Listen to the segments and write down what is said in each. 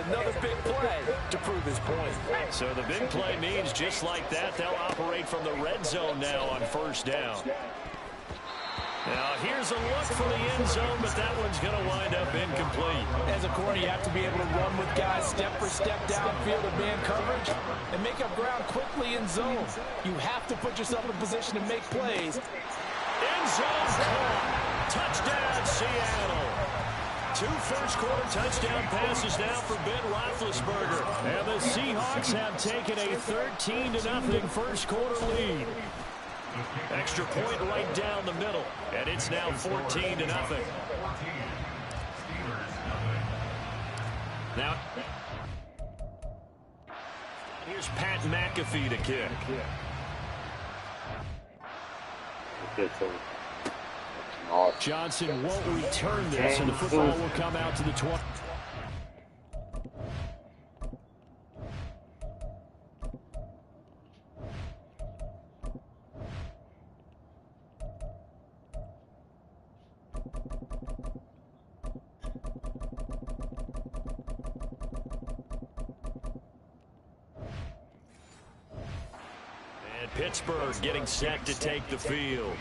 another big play to prove his point. So the big play means just like that, they'll operate from the red zone now on first down. Now, here's a look for the end zone, but that one's going to wind up incomplete. As a corner, you have to be able to run with guys step for step downfield in man coverage and make up ground quickly in zone. You have to put yourself in a position to make plays. End zone caught. Touchdown, Seattle. 2 first-quarter touchdown passes now for Ben Roethlisberger. And the Seahawks have taken a 13-0 first-quarter lead. Extra point right down the middle, and it's now 14-0. Now, here's Pat McAfee to kick. Johnson won't return this, and the football will come out to the 20. Pittsburgh getting set to take the field.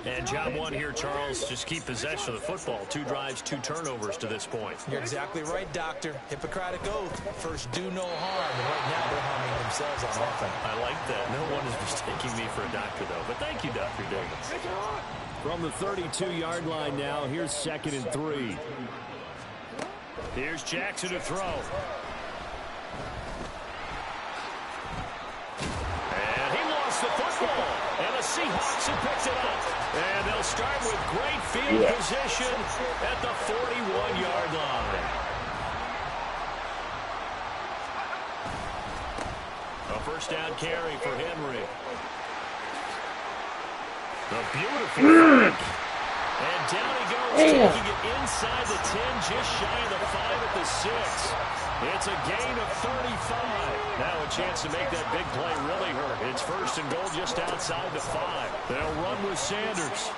And job one here, Charles, just keep possession of the football. 2 drives, 2 turnovers to this point. You're exactly right, Doctor. Hippocratic oath. First, do no harm. And right now, they're harming themselves on offense. I like that. No one is mistaking me for a doctor, though. But thank you, Dr. Davis. From the 32-yard line now, here's 2nd and 3. Here's Jackson to throw. The football, and the Seahawks have picked it up. And they'll start with great field position at the 41-yard line. A first down carry for Henry. A beautiful fake. And down he goes, taking it inside the 10, just shy of the 5 at the 6. It's a gain of 35. Now a chance to make that big play really hurt. It's 1st and goal just outside the 5. They'll run with Sanders.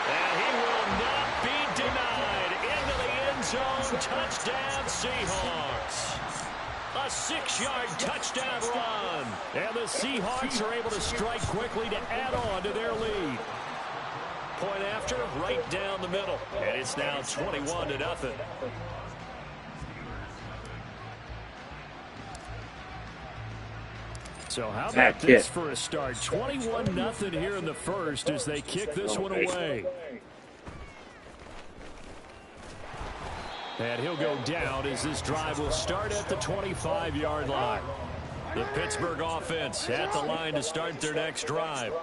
And he will not be denied. Into the end zone. Touchdown, Seahawks. A 6-yard touchdown run. And the Seahawks are able to strike quickly to add on to their lead. Point after, right down the middle. And it's now 21-0. So how about this for a start? 21-0 here in the first as they kick this one away. And he'll go down as this drive will start at the 25-yard line. The Pittsburgh offense at the line to start their next drive.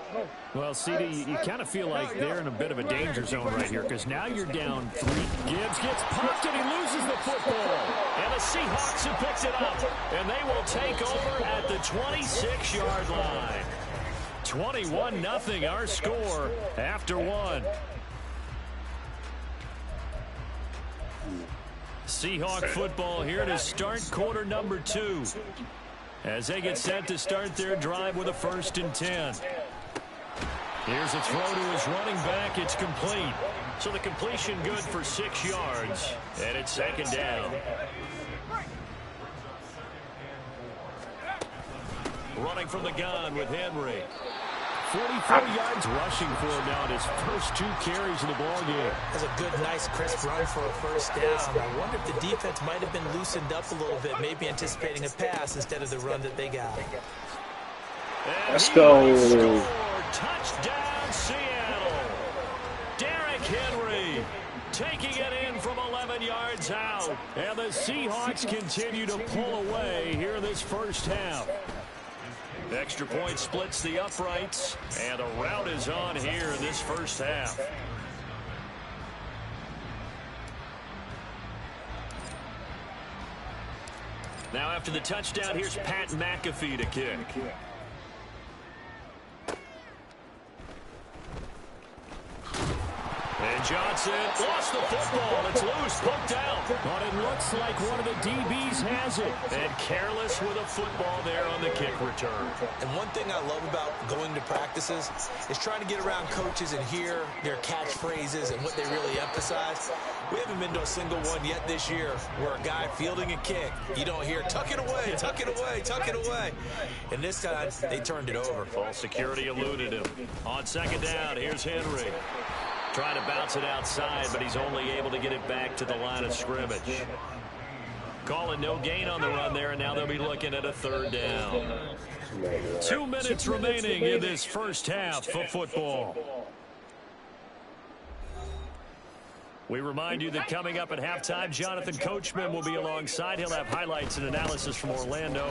Well, CD, you kind of feel like they're in a bit of a danger zone right here because now you're down 3. Gibbs gets pumped and he loses the football. And the Seahawks have picked it up. And they will take over at the 26-yard line. 21-0 our score after 1. Seahawk football here to start quarter number 2. As they get set to start their drive with a 1st and 10. Here's a throw to his running back. It's complete. So the completion good for 6 yards. And it's 2nd down. Running from the gun with Henry. 44 yards rushing for him now in his first 2 carries in the ballgame. That's a good, nice, crisp run for a first down. I wonder if the defense might have been loosened up a little bit, maybe anticipating a pass instead of the run that they got. And let's go. Touchdown, Seattle. Derrick Henry taking it in from 11 yards out. And the Seahawks continue to pull away here this first half. Extra point splits the uprights, and a rout is on here in this first half. Now after the touchdown, here's Pat McAfee to kick. And Johnson lost the football. It's loose, poked out. But it looks like one of the DBs has it. And careless with a football there on the kick return. And one thing I love about going to practices is trying to get around coaches and hear their catchphrases and what they really emphasize. We haven't been to a single one yet this year where a guy fielding a kick, you don't hear, tuck it away, tuck it away, tuck it away. And this time, they turned it over. False security eluded him. On second down, here's Henry. Trying to bounce it outside, but he's only able to get it back to the line of scrimmage. Calling no gain on the run there, and now they'll be looking at a third down. 2 minutes remaining in this first half of football. We remind you that coming up at halftime, Jonathan Coachman will be alongside. He'll have highlights and analysis from Orlando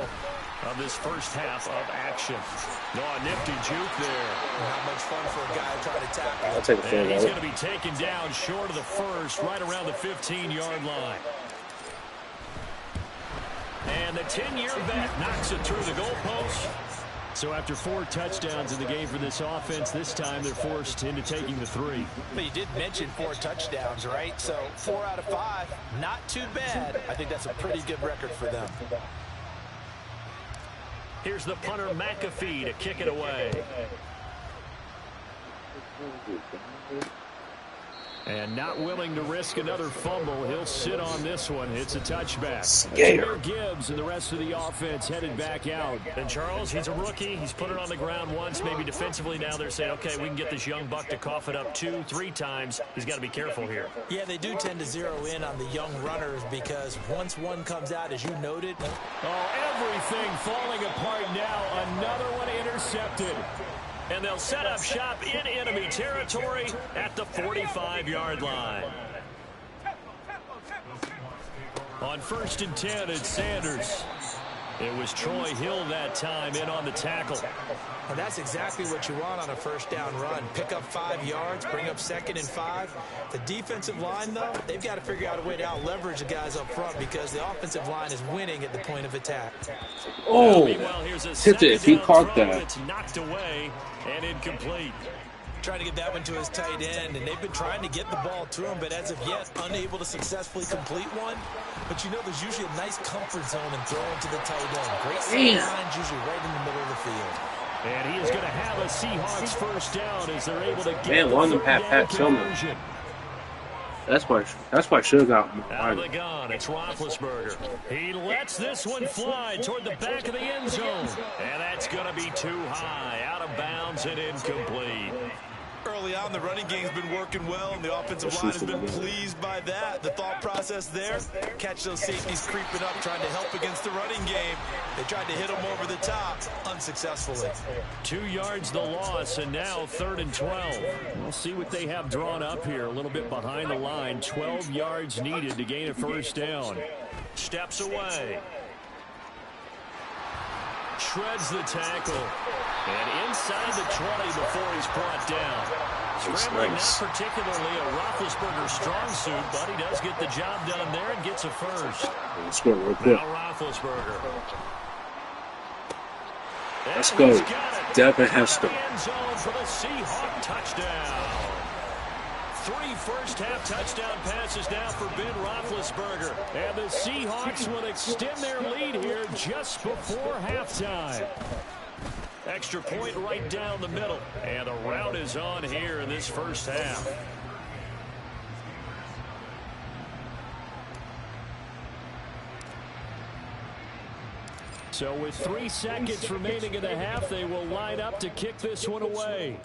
of this first half of action. No, a nifty juke there. Not much fun for a guy trying to tackle. I'll take the And he's going to be taken down short of the first, right around the 15-yard line. And the 10-year vet knocks it through the goalpost. So after 4 touchdowns in the game for this offense, this time they're forced into taking the 3. But you did mention 4 touchdowns, right? So 4 out of 5, not too bad. I think that's a pretty good record for them. Here's the punter McAfee to kick it away. And not willing to risk another fumble, he'll sit on this one. It's a touchback. Jameer Gibbs and the rest of the offense headed back out. And Charles, he's a rookie. He's put it on the ground once. Maybe defensively now they're saying, okay, we can get this young buck to cough it up 2, 3 times. He's got to be careful here. Yeah, they do tend to zero in on the young runners because once one comes out, as you noted. Oh, everything falling apart now. Another one intercepted. And they'll set up shop in enemy territory at the 45-yard line. On 1st and 10, it's Sanders. It was Troy Hill that time in on the tackle. And that's exactly what you want on a first down run. Pick up 5 yards, bring up 2nd and 5. The defensive line, though, they've got to figure out a way to out-leverage the guys up front because the offensive line is winning at the point of attack. Oh, hit it. He caught that. It's knocked away and incomplete. Trying to get that one to his tight end, and they've been trying to get the ball to him, but as of yet, unable to successfully complete one. But you know there's usually a nice comfort zone in throwing to the tight end. Great sidelines, usually right in the middle of the field. And he is going to have a Seahawks first down as they're able to get Man, one of them had Pat Tillman. That's why I should have got more. Out of the gun, it's Roethlisberger. He lets this one fly toward the back of the end zone. And that's going to be too high, out of bounds and incomplete. Early on, the running game's been working well, and the offensive line has been pleased by that. The thought process there, catch those safeties creeping up, trying to help against the running game. They tried to hit them over the top, unsuccessfully. 2 yards the loss, and now 3rd and 12. We'll see what they have drawn up here. A little bit behind the line. 12 yards needed to gain a first down. Steps away. Shreds the tackle. And inside the 20 before he's brought down. Scrambling, not particularly a Roethlisberger strong suit, but he does get the job done there and gets a first. Now Roethlisberger. Let's go. Devin Hester. For the Seahawk touchdown. 3 first-half touchdown passes now for Ben Roethlisberger. And the Seahawks will extend their lead here just before halftime. Extra point right down the middle. And the rout is on here in this first half. So with 3 seconds remaining in the half, they will line up to kick this one away.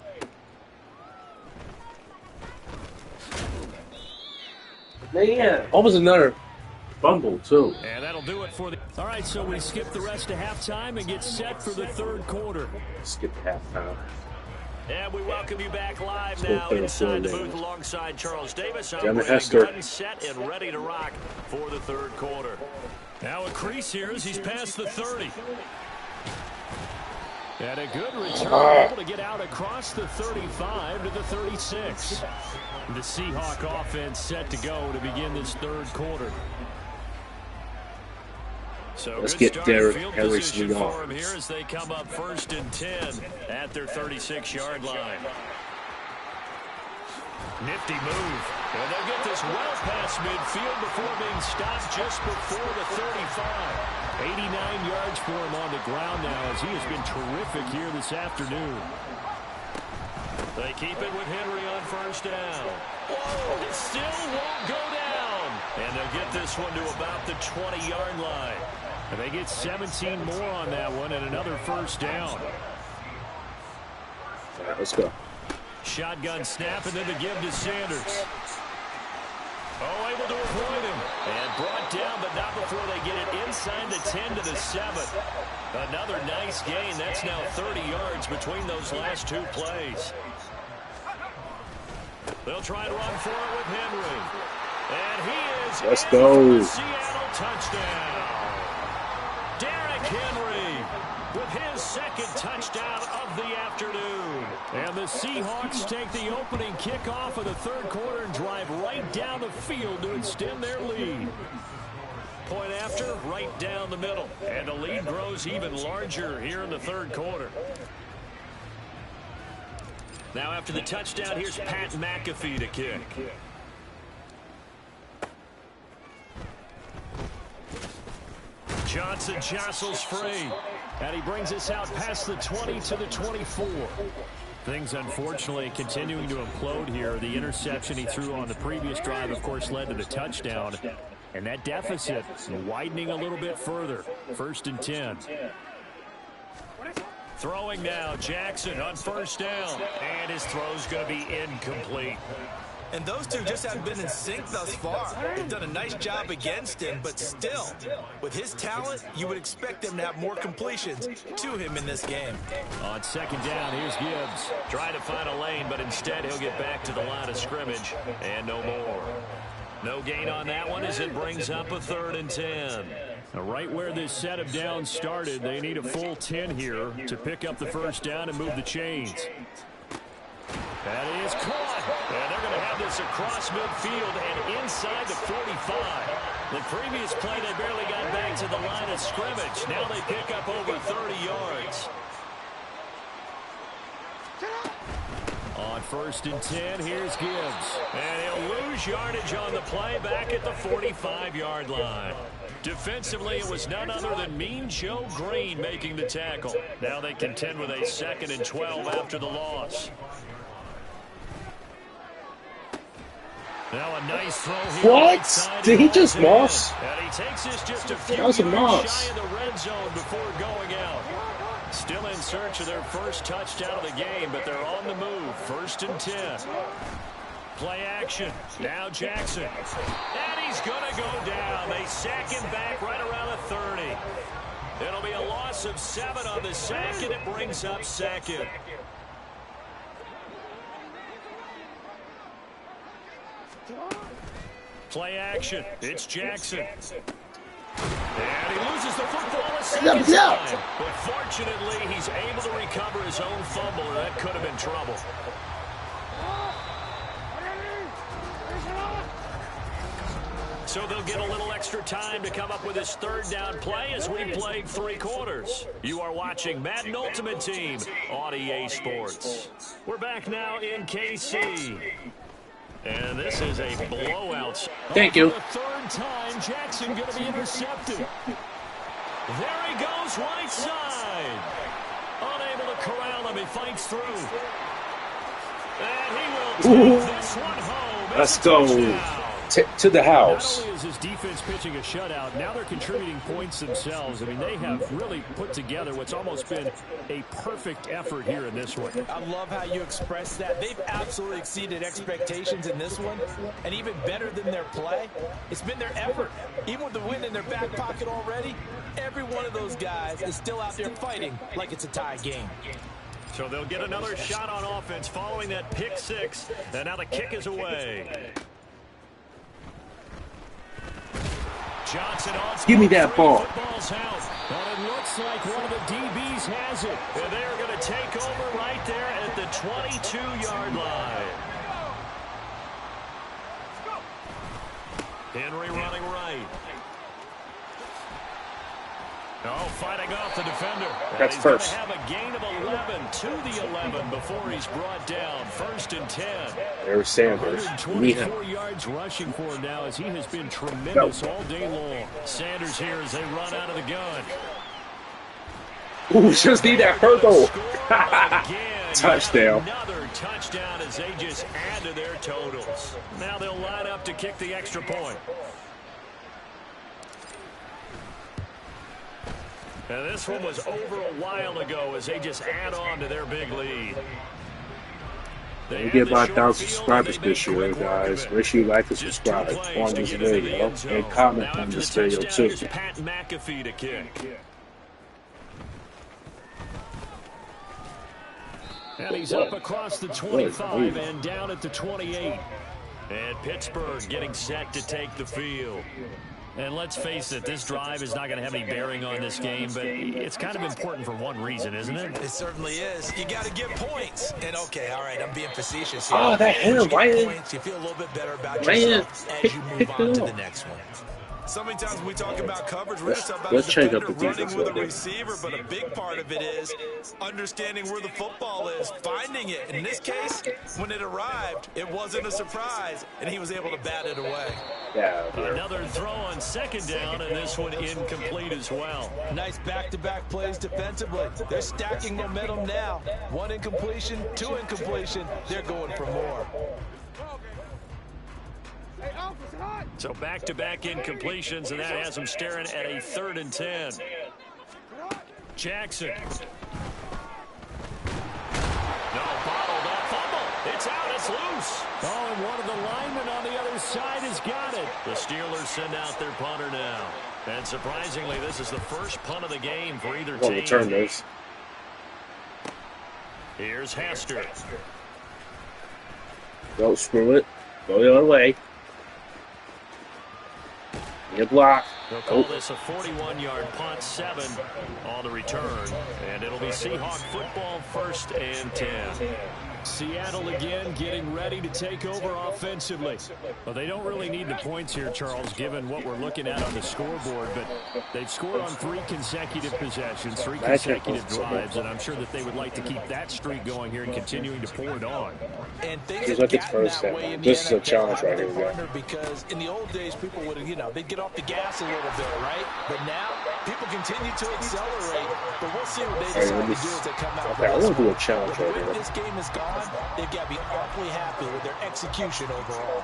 Man, almost another fumble, too. And that'll do it for the... All right, so we skip the rest of halftime and get set for the 3rd quarter. Skip halftime. And we welcome you back live now inside the booth alongside Charles Davis. I'm Devin Hester. gun set and ready to rock for the 3rd quarter. Now a crease here as he's past the 30. And a good return, able to get out across the 35 to the 36. The Seahawk offense set to go to begin this 3rd quarter. So let's get Derrick Harris for him here as they come up 1st and 10 at their 36-yard line. Nifty move. And they'll get this well past midfield before being stopped just before the 35. 89 yards for him on the ground now as he has been terrific here this afternoon. They keep it with Henry on first down. Whoa, it still won't go down. And they'll get this one to about the 20-yard line. And they get 17 more on that one and another first down. All right, let's go. Shotgun snap and then the give to Sanders. Oh, able to avoid him. And brought down, but not before they get it inside the 10 to the 7. Another nice gain. That's now 30 yards between those last two plays. They'll try and run for it with Henry. And he is Let's in go. for the Seattle touchdown. Derrick Henry with his second touchdown of the afternoon. And the Seahawks take the opening kickoff of the third quarter and drive right down the field to extend their lead. Point after, right down the middle. And the lead grows even larger here in the third quarter. Now after the touchdown, here's Pat McAfee to kick. Johnson jostles free. And he brings us out past the 20 to the 24. Things, unfortunately, continuing to implode here. The interception he threw on the previous drive, of course, led to the touchdown. And that deficit widening a little bit further. 1st and 10. Throwing now, Jackson on first down. And his throw's going to be incomplete. And those two just haven't been in sync thus far. They've done a nice job against him, but still, with his talent, you would expect them to have more completions to him in this game. On second down, here's Gibbs. Trying to find a lane, but instead he'll get back to the line of scrimmage. And no more. No gain on that one as it brings up a 3rd and 10. Now, right where this set of downs started, they need a full 10 here to pick up the first down and move the chains. That is caught. And they're going to have this across midfield and inside the 45. The previous play, they barely got back to the line of scrimmage. Now they pick up over 30 yards. On 1st and 10, here's Gibbs. And he'll lose yardage on the play back at the 45-yard line. Defensively, it was none other than Mean Joe Green making the tackle. Now they contend with a 2nd and 12 after the loss. Now a nice throw here. What? Did he just moss? And he takes this just a few That was a yards moss. shy of the red zone before going out. Still in search of their first touchdown of the game, but they're on the move. 1st and 10. Play action. Now Jackson. And he's going to go down. They sack him back right around the 30. It'll be a loss of 7 on the sack, and it brings up 2nd. Play action. It's Jackson. And he loses the football a second time. But fortunately, he's able to recover his own fumble, or that could have been trouble. So they'll get a little extra time to come up with his 3rd down play as we played 3 quarters. You are watching Madden Ultimate Team on EA Sports. We're back now in KC. And this is a blowout. Thank you. For the 3rd time, Jackson going to be intercepted. There he goes, right side. Unable to corral him, he fights through. And he will take this one home. Let's go. To the house. Not only is his defense pitching a shutout, now they're contributing points themselves. I mean, they have really put together what's almost been a perfect effort here in this one. I love how you express that. They've absolutely exceeded expectations in this one, and even better than their play, it's been their effort. Even with the win in their back pocket already, every one of those guys is still out there fighting like it's a tie game. So they'll get another shot on offense following that pick 6, and now the kick is away. Johnson on. Give me that ball. Football's out. And it looks like one of the DBs has it. And they're going to take over right there at the 22-yard line. Henry running right. Oh, fighting off the defender. That's he's first. going to have a gain of 11 to the 11 before he's brought down. 1st and 10. There's Sanders. 124 yards rushing for him now as he has been tremendous all day long. Sanders here as they run out of the gun. Ooh, just need that hurdle. Touchdown. Another touchdown as they just add to their totals. Now they'll line up to kick the extra point. And this one was over a while ago as they just add on to their big lead. We get about 1,000 subscribers this year, guys. Make sure you like and subscribe on this video and comment on this video too. Pat McAfee to kick. And he's up across the 25 and down at the 28. And Pittsburgh getting set to take the field. And let's face it, this drive is not going to have any bearing on this game, but it's kind of important for one reason, isn't it? It certainly is. You got to get points. And okay, all right, I'm being facetious here. Oh, that hit him. Why points, you feel a little bit better about yourself as you move on to the next one. So many times when we talk about coverage, we're just talking about a defender running with a receiver, but a big part of it is understanding where the football is, finding it. In this case, when it arrived, it wasn't a surprise, and he was able to bat it away. Yeah. Another throw on 2nd down, and this one incomplete as well. Nice back-to-back plays defensively. They're stacking momentum now. 1 incompletion, 2 incompletion. They're going for more. So back-to-back incompletions, and that has them staring at a 3rd and 10. Jackson. No, bottled up fumble. It's out. It's loose. Oh, and one of the linemen on the other side has got it. The Steelers send out their punter now. And surprisingly, this is the first punt of the game for either team. Return this. Here's Hester. Don't screw it. Go the other way. Good block. They'll call this a 41-yard punt, 7 on the return. And it'll be Seahawk football, 1st and 10. Seattle again getting ready to take over offensively. Well, they don't really need the points here, Charles, given what we're looking at on the scoreboard. But they've scored on 3 consecutive possessions, 3 consecutive drives, and I'm sure that they would like to keep that streak going here and continuing to pour it on. And things have gotten that way in the This is a NFL. challenge right here, Wonder because in the old days, people would, they'd get off the gas a little bit, right? But now, people continue to accelerate. But we'll see what they decide to do as they come out. Okay, I want to do a challenge right When here. this game is gone, they've got to be awfully happy with their execution overall.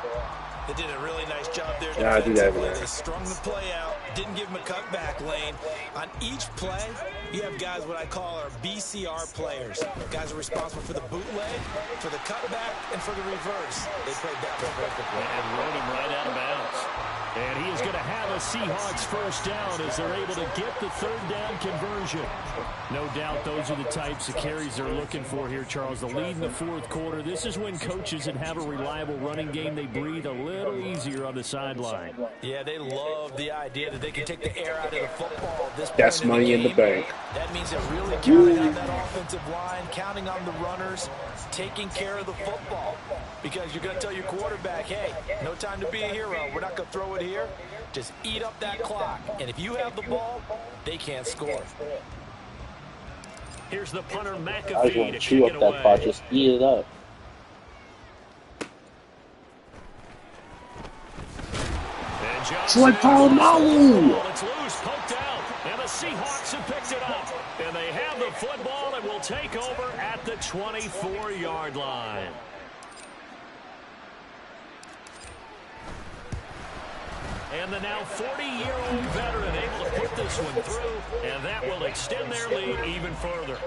They did a really nice job there. Yeah, I do that, defensively. man. They strung the play out, didn't give him a cutback lane. On each play, you have guys what I call our BCR players. Guys are responsible for the bootleg, for the cutback, and for the reverse. They played that one perfectly. And rode him right out of bounds. And he is going to have a Seahawks 1st down as they're able to get the 3rd down conversion. No doubt those are the types of carries they're looking for here, Charles. The lead in the 4th quarter. This is when coaches that have a reliable running game, they breathe a little easier on the sideline. Yeah, they love the idea that they can take the air out of the football. That's money in the bank. That means they're really counting on that offensive line, counting on the runners, taking care of the football. Because you're going to tell your quarterback, hey, no time to be a hero. We're not going to throw it here. Just eat up that clock. And if you have the ball, they can't score. Here's the punter, I just McAfee, want to to chew kick up it that away. pot. Just eat it up. And Johnson, Troy Polamalu! it's loose, poked out, and the Seahawks have picked it up. And they have the football and will take over at the 24-yard line. And the now 40-year-old veteran able to put this one through, and that will extend their lead even further.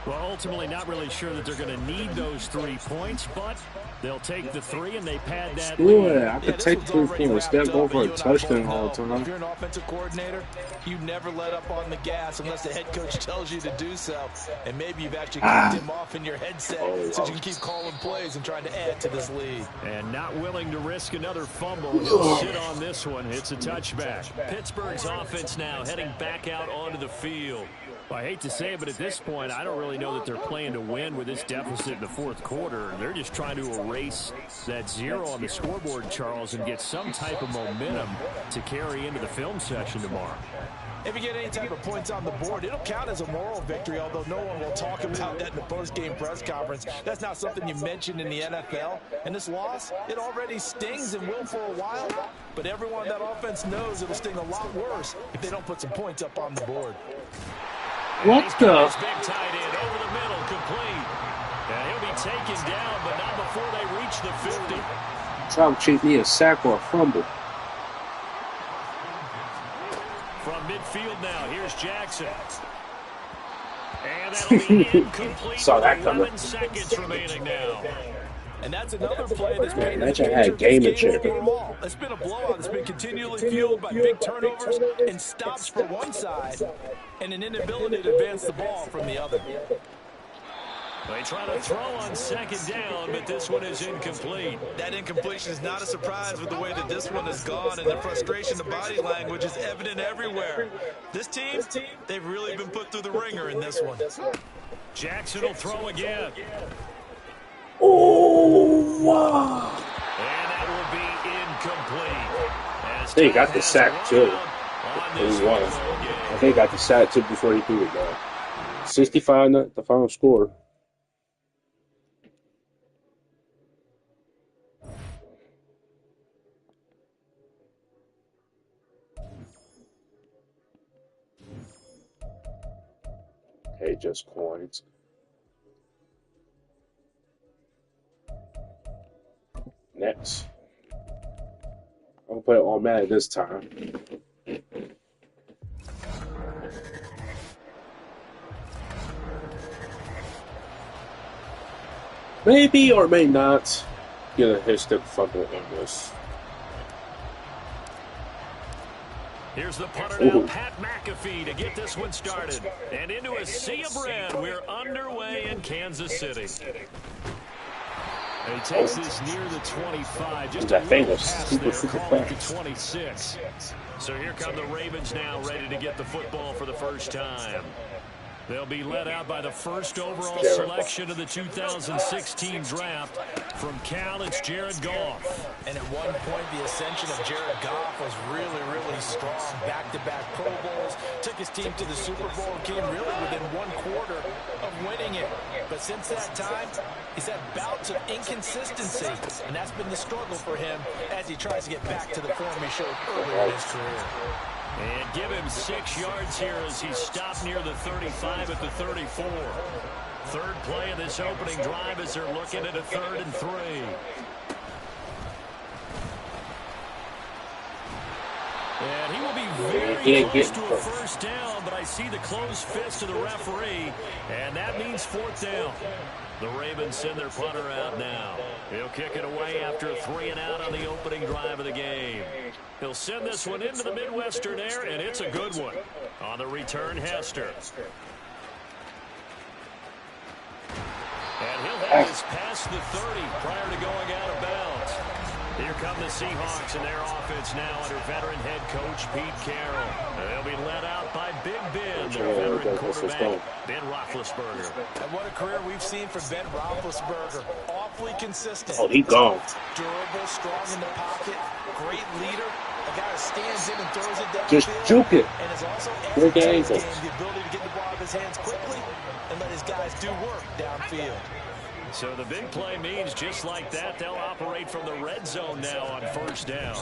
Well, ultimately not really sure that they're going to need those 3 points, but they'll take the 3 and they pad that lead. Yeah, I could take 3 points. Instead go for a touchdown all the time. If you're an offensive coordinator, you never let up on the gas unless the head coach tells you to do so. And maybe you've actually kicked him off in your headset so you can keep calling plays and trying to add to this lead. And not willing to risk another fumble. He'll sit on this one. It's a touchback. Pittsburgh's offense now heading back out onto the field. I hate to say it, but at this point, I don't really know that they're playing to win with this deficit in the 4th quarter. They're just trying to erase that 0 on the scoreboard, Charles, and get some type of momentum to carry into the film session tomorrow. If you get any type of points on the board, it'll count as a moral victory, although no one will talk about that in the post-game press conference. That's not something you mention in the NFL. And this loss, it already stings and will for a while, but everyone on that offense knows it'll sting a lot worse if they don't put some points up on the board. What the? Big tight end over the middle, complete. And he'll be taken down, but not before they reach the 50. Trying to cheat me a sack or a fumble. From midfield now, here's Jackson. And that'll be incomplete. Saw that coming. 11 seconds remaining now. And that's another play that's been game of check. It's been a blowout. It's been continually fueled by big turnovers and stops for one side and an inability to advance the ball from the other. They try to throw on second down, but this one is incomplete. That incompletion is not a surprise with the way that this one has gone, and the frustration, the body language is evident everywhere. This team, they've really been put through the ringer in this one. Jackson will throw again. Oh, wow. And that will be incomplete. They got the sack, too. I think he got the sack, too, before he threw it down. 65, the final score. Hey, just coins. Next. I'm going to play it on Madden this time. Maybe or may not get a hit stick fumble on this. Here's the punter now, Pat McAfee, to get this one started. And into a sea of red, we're underway in Kansas City. And he takes this near the 25, just a little pass there, calling to 26. So here come the Ravens now, ready to get the football for the first time. They'll be led out by the first overall selection of the 2016 draft. From Cal, it's Jared Goff. And at one point, the ascension of Jared Goff was really, really strong. Back-to-back Pro Bowls, took his team to the Super Bowl, and came really within one quarter of winning it. But since that time, he's had bouts of inconsistency, and that's been the struggle for him as he tries to get back to the form he showed earlier in his career. And give him 6 yards here as he stopped near the 35 at the 34. Third play of this opening drive as they're looking at a 3rd and 3. And he will be very close to a first down, but I see the closed fist of the referee, and that means 4th down. The Ravens send their punter out now. He'll kick it away after a 3 and out on the opening drive of the game. He'll send this one into the Midwestern air, and it's a good one. On the return, Hester. And he'll have this past the 30 prior to going out of bounds. Here come the Seahawks and their offense now under veteran head coach Pete Carroll. They'll be led out by Big Ben, their veteran quarterback, Ben Roethlisberger. And what a career we've seen from Ben Roethlisberger. Awfully consistent. Oh, he gone. Durable, strong in the pocket, great leader. A guy who stands in and throws it down. Just juke it. And is also Good game. the ability to get the ball out of his hands quickly and let his guys do work downfield. So the big play means just like that, they'll operate from the red zone now on first down.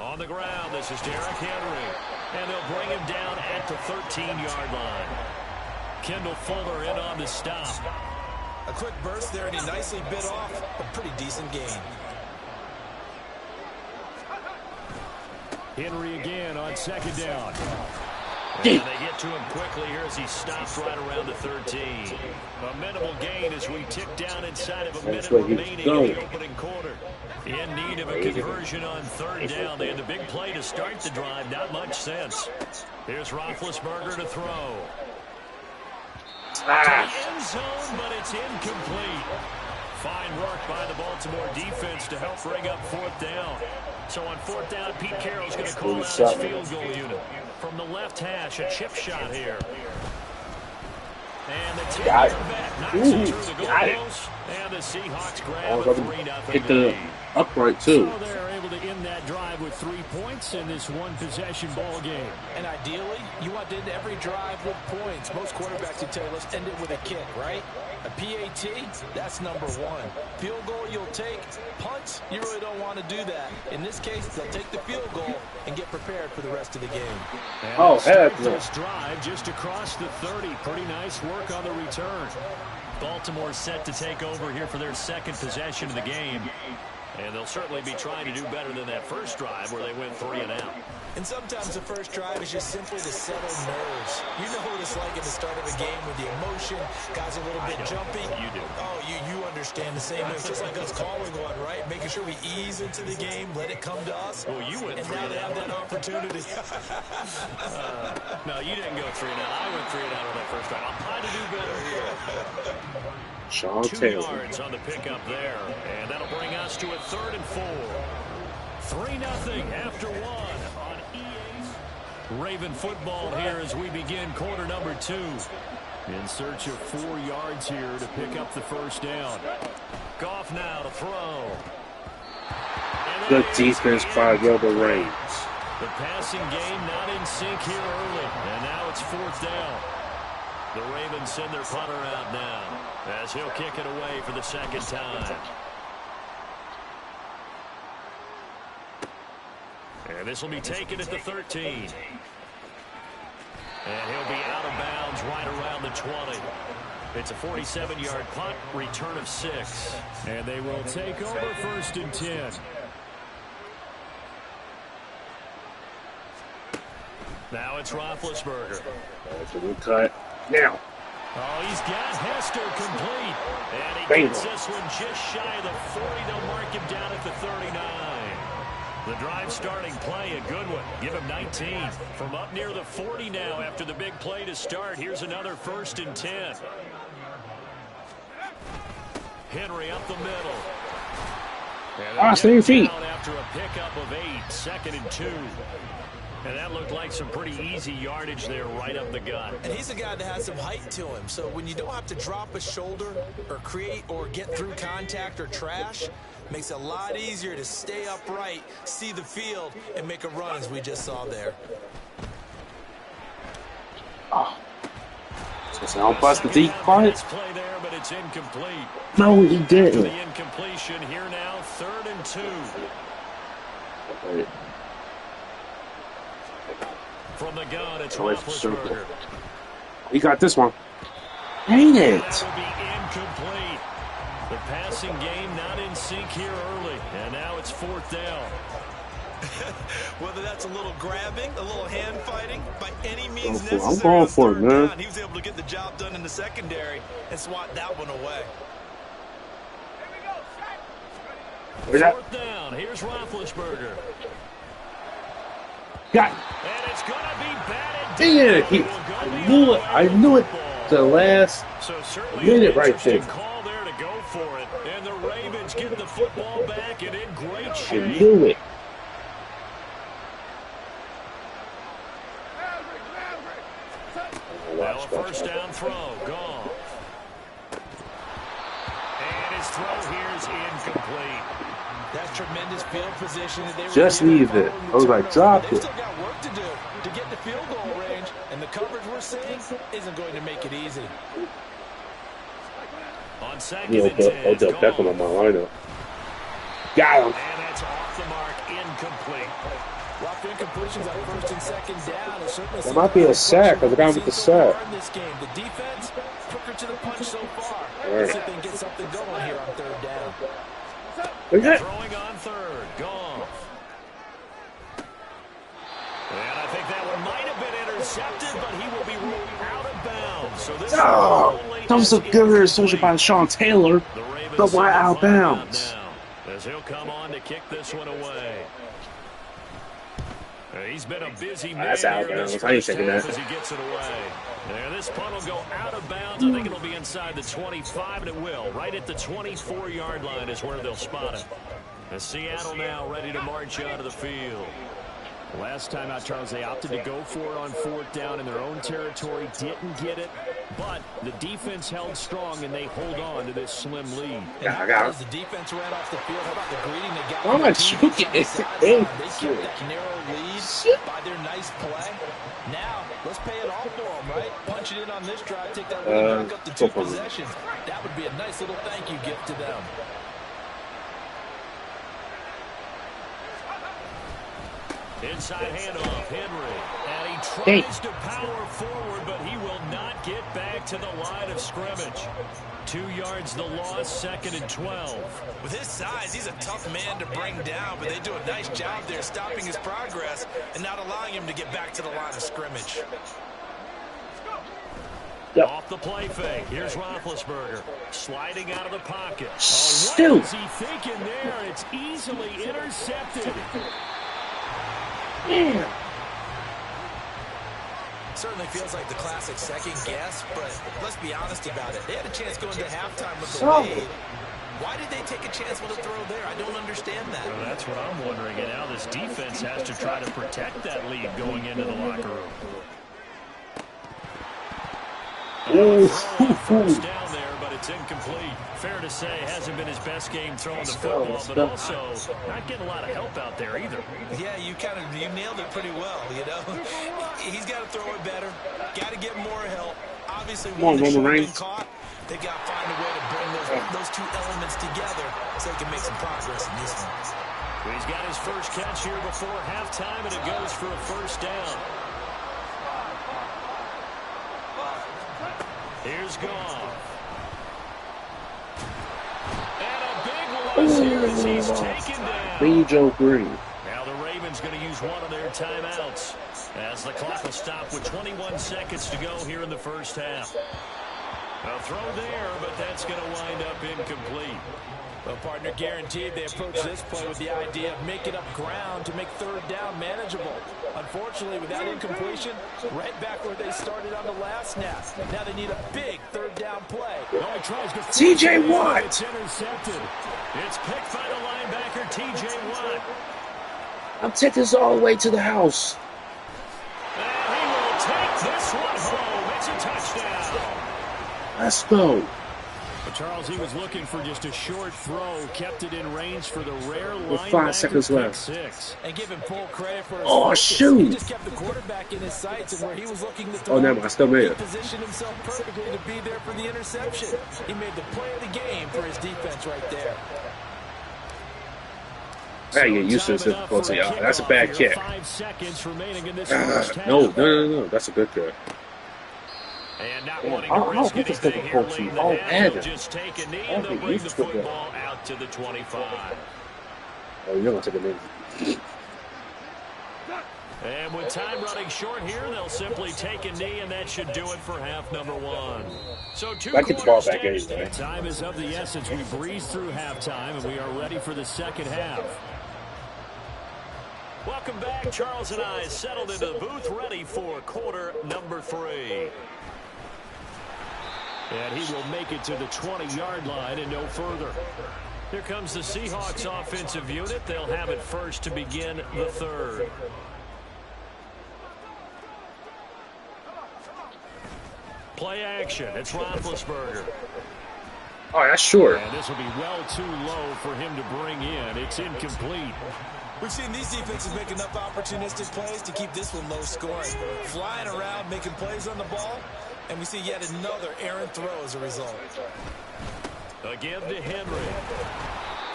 On the ground, this is Derrick Henry. And they'll bring him down at the 13-yard line. Kendall Fuller in on the stop. A quick burst there, and he nicely bit off a pretty decent gain. Henry again on second down. And they get to him quickly here as he stops right around the 13. A minimal gain as we tick down inside of a minute remaining in the opening quarter. In need of a conversion on 3rd down. They had the big play to start the drive. Not much sense. Here's Roethlisberger to throw. To the end zone, but it's incomplete. Fine work by the Baltimore defense to help bring up 4th down. So on 4th down, Pete Carroll's going to call out his field goal unit. From the left hash, a chip shot here. And the 10-yard back knocks it through the goalpost. And the Seahawks grab a 3-0 hit the upright, too. So there able to end that drive with 3 points in this one-possession ball game. And ideally, you want to end every drive with points. Most quarterbacks would tell you, let's end it with a kick, right? A PAT, that's number one. Field goal you'll take. Punts, you really don't want to do that. In this case, they'll take the field goal and get prepared for the rest of the game. And this drive just across the 30. Pretty nice work on the return. Baltimore set to take over here for their second possession of the game. And they'll certainly be trying to do better than that first drive where they went 3 and out. And sometimes the first drive is just simply to settle nerves. You know what it's like at the start of a game with the emotion, guys a little bit jumpy. You do. Oh, you understand the same way. It's just like us calling one, right? Making sure we ease into the game, let it come to us. Well, you went and 3 now they have that opportunity. No, you didn't go 3 and out. I went 3 and out on that first drive. I'm trying to do better here. Sean 2 Taylor. yards on the pickup there. And that'll bring us to a 3rd and 4. 3-0 after 1 on EA's Raven football here as we begin quarter number 2. In search of 4 yards here to pick up the first down. Goff now to throw. Good defense by Yoba Reigns. The passing game not in sync here early. And now it's 4th down. The Ravens send their punter out now as he'll kick it away for the second time. And this will be taken at the 13. And he'll be out of bounds right around the 20. It's a 47-yard punt, return of 6. And they will take over 1st and 10. Now it's Roethlisberger. That's a good cut. Now. Oh, he's got Hester complete. And he gets this one just shy of the 40. They'll mark him down at the 39. The drive starting play, a good one. Give him 19. From up near the 40 now after the big play to start. Here's another 1st and 10. Henry up the middle. Stay feet. After a pickup of 8, 2nd and 2. And that looked like some pretty easy yardage there right up the gut. And he's a guy that has some height to him. So when you don't have to drop a shoulder or create or get through contact or trash, makes it a lot easier to stay upright, see the field, and make a run as we just saw there. Oh. So I'll bust the deep punt. Play there, but it's incomplete. No, he didn't. The incompletion here now, 3rd and 2. Wait. From the gun, it's Roethlisberger. He got this one. Ain't it? That will be incomplete. The passing game not in sync here early. And now it's 4th down. Whether that's a little grabbing, a little hand fighting, by any means necessary. I'm going for it, man. He was able to get the job done in the secondary and swat that one away. Where's that? 4th down. Here's Roethlisberger. Got it. And it's going to be batted Yeah, I knew it the last minute right there. Call there to go for it. And the Ravens get the football back and in great shape. I knew it. Now a 1st down throw. Gone. And his throw here is incomplete. That's tremendous field position. That they Just needed it. I was like, drop They've it. still got work to do to get the field goal range, and the coverage we're seeing isn't going to make it easy. On 2nd and 10, Odell Beckham on my lineup. Got him. And that's off the mark, incomplete. While incompletions on 1st and 2nd down, That might be a sack. I got with the sack. This game, the defense quicker to the punch so far. All right. Let's see if they can get something going here on 3rd down. Throwing on 3rd, Goff. And I think that one might have been intercepted, but he will be ruled out of bounds. So this that was a good reception by Sean Taylor, but why out of bounds? As he'll come on to kick this one away. He's been a busy man. That's out of bounds. I ain't taking that. As he gets it away. And this punt will go out of bounds. I think it'll be inside the 25, and it will. Right at the 24-yard line is where they'll spot it. And Seattle now ready to march out of the field. Last time out, Charles, they opted to go for it on 4th down in their own territory. Didn't get it, but the defense held strong, and they hold on to this slim lead. Yeah, I got it. The defense ran off the field. How about the greeting they got? Why am I choking? They kept that narrow lead by their nice play. Now, let's pay it all for them, right? Punch it in on this drive, take that lead back up to 2 possessions. That would be a nice little thank you gift to them. Inside handoff, Henry. And he tries to power forward, but he will not get back to the line of scrimmage. 2 yards the loss, 2nd and 12. With his size, he's a tough man to bring down, but they do a nice job there stopping his progress and not allowing him to get back to the line of scrimmage. Yep. Off the play fake. Here's Roethlisberger sliding out of the pocket. Still. What is he thinking there? It's easily intercepted. Man. Certainly feels like the classic second guess, but let's be honest about it. They had a chance going to halftime with the lead. Why did they take a chance with a throw there? I don't understand that. Well, that's what I'm wondering. And now this defense has to try to protect that lead going into the locker room. First down there, but it's incomplete. Fair to say, hasn't been his best game throwing the football, but also not getting a lot of help out there either. Yeah, you nailed it pretty well, you know. He's got to throw it better. Got to get more help. Obviously, when they should have been caught, they've got to find a way to bring those two elements together so they can make some progress in this one. He's got his first catch here before halftime, and it goes for a first down. Here's Goff. And a big loss here as he's taken down. Lee Joe Green. Now the Ravens going to use one of their timeouts as the clock will stop with 21 seconds to go here in the first half. A throw there, but that's going to wind up incomplete. Well, partner, guaranteed they approach this play with the idea of making up ground to make 3rd down manageable. Unfortunately, with that incompletion, right back where they started on the last snap. Now they need a big 3rd down play. Oh, he tries to TJ Watt. It's intercepted. It's picked by the linebacker, TJ Watt. I'm taking this all the way to the house. And he will take this one home. It's a touchdown. Let's go. But Charles, he was looking for just a short throw, kept it in range for the rare with 5 seconds left. And give him full credit for his focus. Shoot! He just kept the quarterback in his sights, and where he was looking to throw, never mind. I still made it. He positioned himself perfectly to be there for the interception. He made the play of the game for his defense right there. I gotta get used to this difficulty. That's a bad kick. 5 seconds remaining in this No. That's a good kick. And not Yeah, wanting I'll to risk hit this anything here late difficulty. in the I'll half, add they'll it. just take a knee and they'll bring the football out to the 25. Oh, you're gonna take a knee. And with time running short here, they'll simply take a knee, and that should do it for half number 1. So 2 I get the ball quarters back staged. anyway. Time is of the essence. We breeze through halftime, and we are ready for the second half. Welcome back. Charles and I settled into the booth, ready for quarter number 3. And he will make it to the 20-yard line and no further. Here comes the Seahawks offensive unit. They'll have it first to begin the 3rd. Play action. It's Roethlisberger. Oh, that's short. And this will be well too low for him to bring in. It's incomplete. We've seen these defenses make enough opportunistic plays to keep this one low scoring. Flying around, making plays on the ball, and we see yet another errant throw as a result. Again to Henry.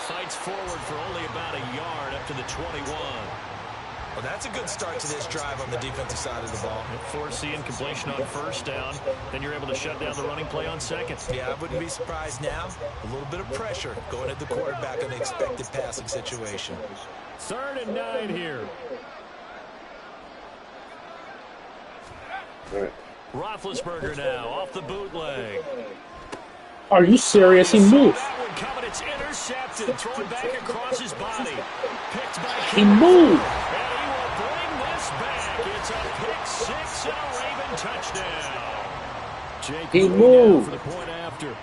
Fights forward for only about a yard up to the 21. Well, that's a good start to this drive on the defensive side of the ball. Force the incompletion on first down. Then you're able to shut down the running play on second. Yeah, I wouldn't be surprised now. A little bit of pressure going at the quarterback on the expected passing situation. 3rd and 9 here. All right. Roethlisberger now off the bootleg. Are you serious? He moved. That one coming. It's intercepted. Thrown back across his body. Picked by He moved. And he will bring this back. It's a pick 6 and a Raven touchdown. Jake He moved. for the point after.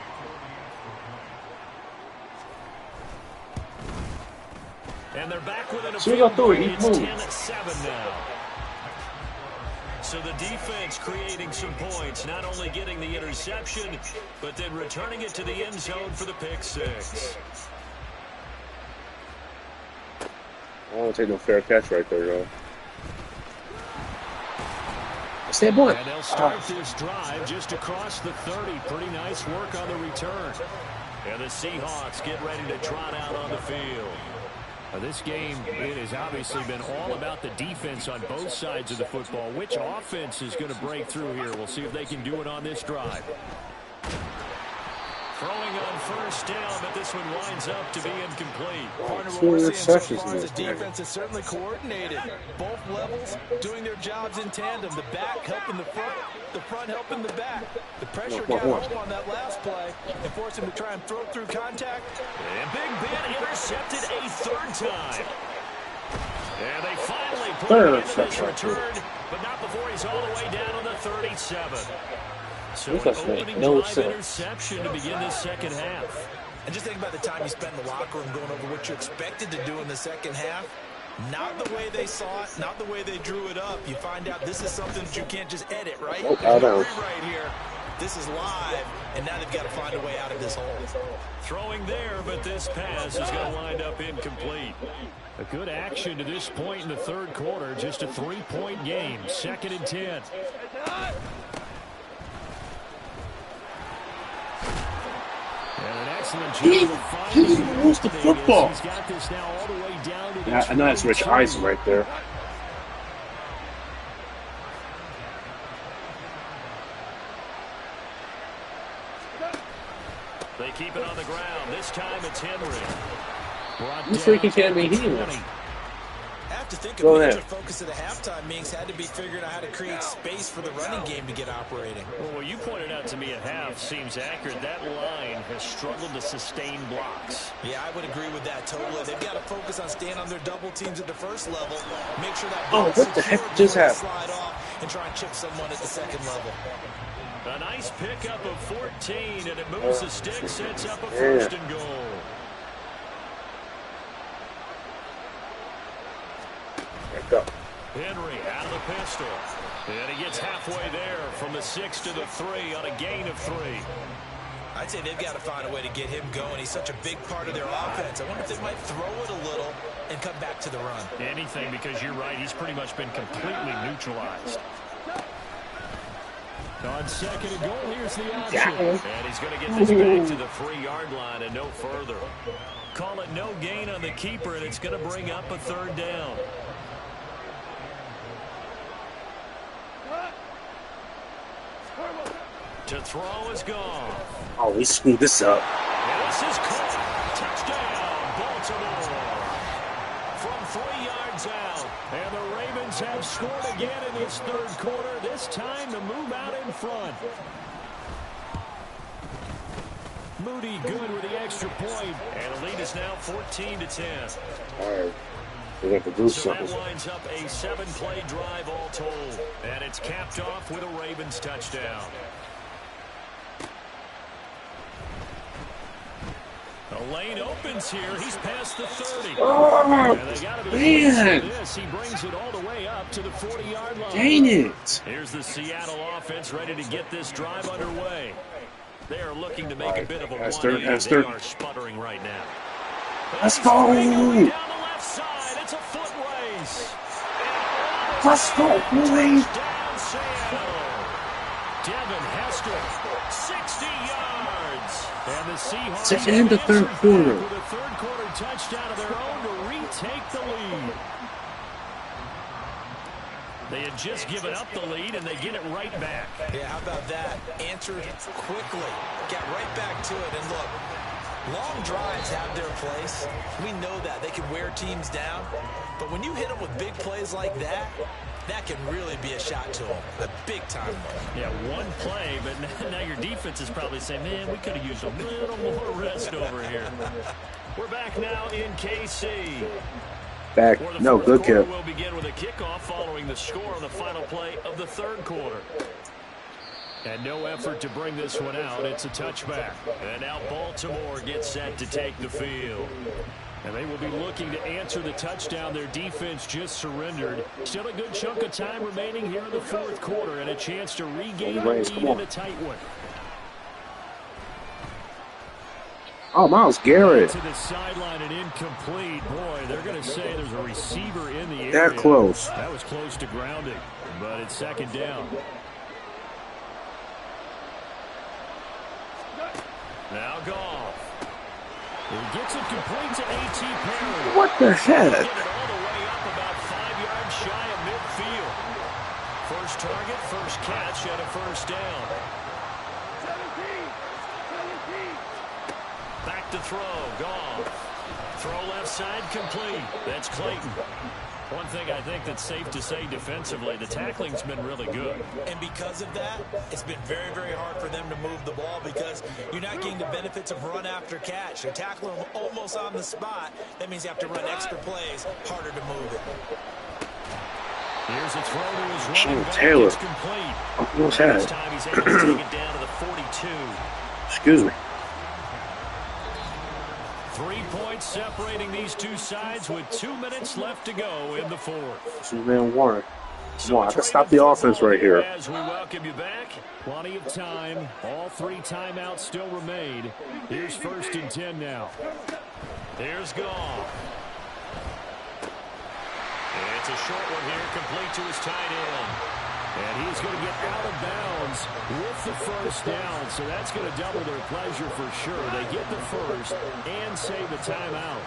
And they're back within a So we field got through goal. it. It's 10-7 now. So the defense creating some points, not only getting the interception, but then returning it to the end zone for the pick six. I don't take no fair catch right there, though. Stay boy. And they'll start this drive just across the 30. Pretty nice work on the return. And the Seahawks get ready to trot out on the field. Now this game, it has obviously been all about the defense on both sides of the football. Which offense is going to break through here? We'll see if they can do it on this drive. Throwing on first down, but this one winds up to be incomplete. Partner, what we're seeing so far is the defense is certainly coordinated. Both levels doing their jobs in tandem. The back helping the front helping the back. The pressure got home on that last play and forced him to try and throw through contact. And Big Ben intercepted a third time. And they finally put him into this return, but not before he's all the way down on the 37. So an opening drive interception to begin this second half. And just think about the time you spent in the locker room going over what you expected to do in the second half. Not the way they saw it, not the way they drew it up. You find out this is something that you can't just edit, right? There's no rewrite here. This is live, and now they've got to find a way out of this hole. Throwing there, but this pass is going to wind up incomplete. A good action to this point in the third quarter. Just a 3-point game. 2nd and 10. And an excellent job. He lost the football. He's got this now all the way down to the Yeah, I know that's Rich Eisen right there. They keep it on the ground. This time it's Henry. You freaking can't be here. I have to think a major focus of the halftime meetings had to be figuring out how to create space for the running game to get operating. Well, what you pointed out to me at half seems accurate. That line has struggled to sustain blocks. Yeah, I would agree with that totally. They've got to focus on staying on their double teams at the first level. Make sure that ball what the heck just happened? Slide off and try and chip someone at the second level. A nice pickup of 14, and it moves the stick, sets up a first and goal. Henry out of the pistol. And he gets halfway there from the 6 to the 3 on a gain of 3. I'd say they've got to find a way to get him going. He's such a big part of their offense. I wonder if they might throw it a little and come back to the run. Anything, because you're right. He's pretty much been completely neutralized. On 2nd and goal, here's the option. And he's going to get this back to the 3-yard line and no further. Call it no gain on the keeper, and it's going to bring up a 3rd down. To throw is gone. Oh, we screwed this up. And this is caught. Touchdown, Baltimore. From 3 yards out. And the Ravens have scored again in this third quarter. This time to move out in front. Moody good with the extra point. And the lead is now 14-10. All right. We have to do So something. that winds up a 7-play drive all told. And it's capped off with a Ravens touchdown. The lane opens here. He's past the 30. Oh, and they gotta be man. this. He brings it all the way up to the 40-yard line. Dang it. Here's the Seattle offense ready to get this drive underway. They are looking to make a bit of a 180. They are sputtering right now. Let's go. Down the left side. It's a foot race. Let's go, boys. Down Seattle. Devin Hester, 60 yards. And the Seahawks To end the third quarter. with a third quarter touchdown of their own to retake the lead. They had just given up the lead, and they get it right back. Yeah, how about that? Answered quickly. Got right back to it. And look, long drives have their place. We know that. They can wear teams down. But when you hit them with big plays like that, that can really be a shot to them. A big-time one. Yeah, one play, but now your defense is probably saying, man, we could have used a little more rest over here. We're back now in KC. Back. No, good kick. We'll begin with a kickoff following the score on the final play of the third quarter. And no effort to bring this one out. It's a touchback. And now Baltimore gets set to take the field. And they will be looking to answer the touchdown their defense just surrendered. Still a good chunk of time remaining here in the fourth quarter and a chance to regain the lead in a tight one. Oh, Myles Garrett. To the sideline and incomplete. Boy, they're going to say there's a receiver in the area. That close. That was close to grounding, but it's second down. Now Goff. He gets it complete to A.T. Perry. What the heck? Get it all the way up about 5 yards shy of midfield. First target, first catch, and a first down. Back to throw, Goff. Throw left side, complete. That's Clayton. One thing I think that's safe to say defensively, the tackling's been really good. And because of that, it's been very, very hard for them to move the ball because you're not getting the benefits of run after catch. They're tackling them almost on the spot. That means you have to run extra plays, harder to move it. Here's a throw to his running back. Taylor. It's complete. Almost had This it. time he's able to take it down to the 42. Excuse me. 3 points separating these two sides with 2 minutes left to go in the fourth. This is man Warren. Come on, I can stop the offense right here. As we welcome you back, plenty of time. All 3 timeouts still remain. Here's 1st and 10 now. Here's Goff. It's a short one here, complete to his tight end. And he's going to get out of bounds with the first down. So that's going to double their pleasure for sure. They get the first and save a timeout.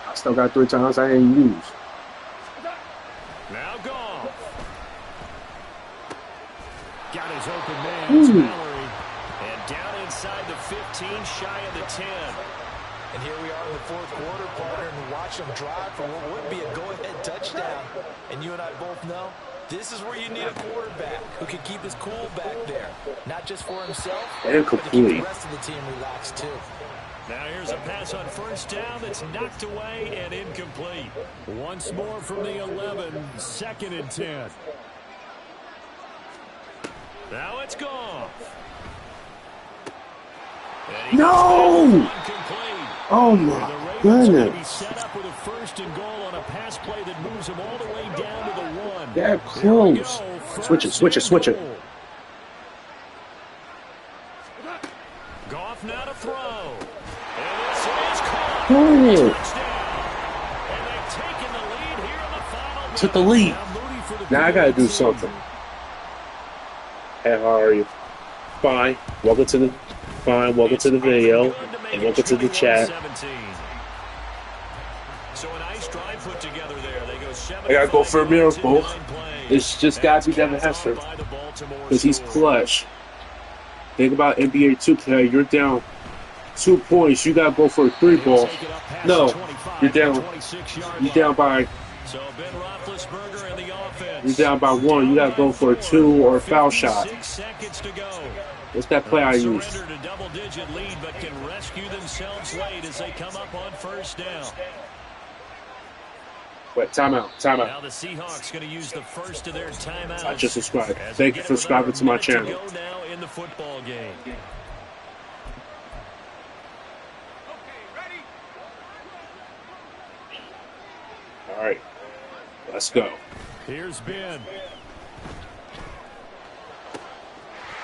I still got 3 times I ain't used. Now Goff. Got his open man. It's Mallory. And down inside the 15, shy of the 10. And here we are in the fourth quarter, partner, and watch them drive for what would be a go-ahead touchdown. And you and I both know this is where you need a quarterback who can keep his cool back there. Not just for himself, And but to keep complete. the rest of the team relaxed too. Now here's a pass on first down that's knocked away and incomplete. Once more from the 11, 2nd and 10. Now it's Goff. No! Oh my Be goodness. set up with a 1st and goal on a pass play that moves them all the way down to the 1. That close. Switch it, switch it, switch it. Goff now to throw. And this is caught. Oh. Touchdown. And they've taken the lead here in the final. Took the lead. Now Moody for the Now I gotta do PAT. something. Hey, how are you? Fine. Welcome to the video. And welcome to the chat. So a nice drive put together there. They go I gotta go for a miracle. 79 plays. It's just gotta be Devin Hester. Because he's clutch. Think about NBA 2K. You're down 2 points. You gotta go for a 3 ball. No, you're down. You're down by. So Ben Roethlisberger and the offense. You're down by 1. You gotta go for a 2 or a foul shot. 6 seconds to go. What's that play I used? Surrendered a double-digit lead, but can rescue themselves late as they come up on first down. Wait, timeout. Now the Seahawks going to use the first of their timeouts. I just subscribed. As Thank we you get for subscribing to my another minute channel. to go now in the football game. All right, let's go. Here's Ben.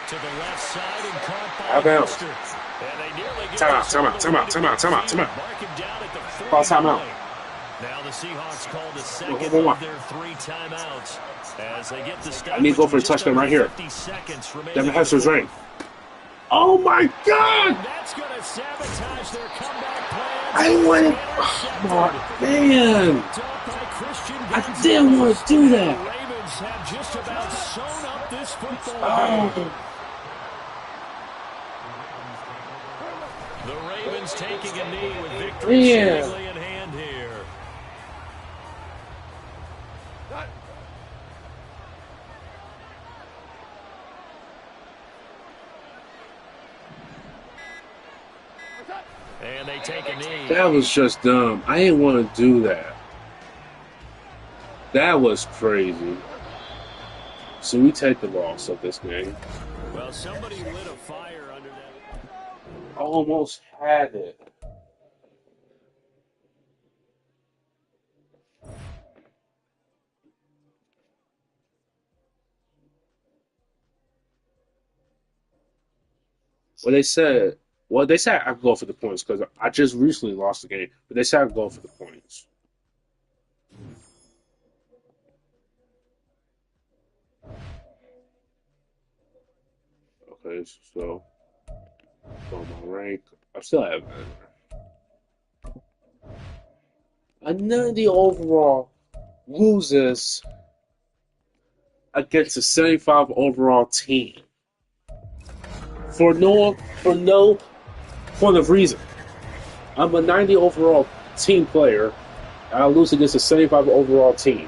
To the left side and caught by Out of bounds. Hester. And they nearly get Timeout, this timeout, all the way timeout, to timeout, timeout, midfield. timeout. Mark him down at the 40 Call timeout. line. Now the Seahawks called the second Hold on. of their 3 timeouts as they get the stop. I need to go for a touchdown right here. Devin Hester's right. Oh my God! That's going to sabotage their comeback plans. I went. Oh man! I didn't want to do The that. Ravens have just about sewn up this football game. Oh, The Ravens taking a knee with victory seemingly in hand here. And they take a knee. that was just dumb. I didn't want to do that. That was crazy. So we take the loss of this game. Well, somebody lit a fire under that. Almost had it. Well, they said I could go for the points because I just recently lost the game, but they said I could go for the points. Okay, so on my rank, I'm still at a 90 overall loses against a 75 overall team for no point of reason. I'm a 90 overall team player. I lose against a 75 overall team.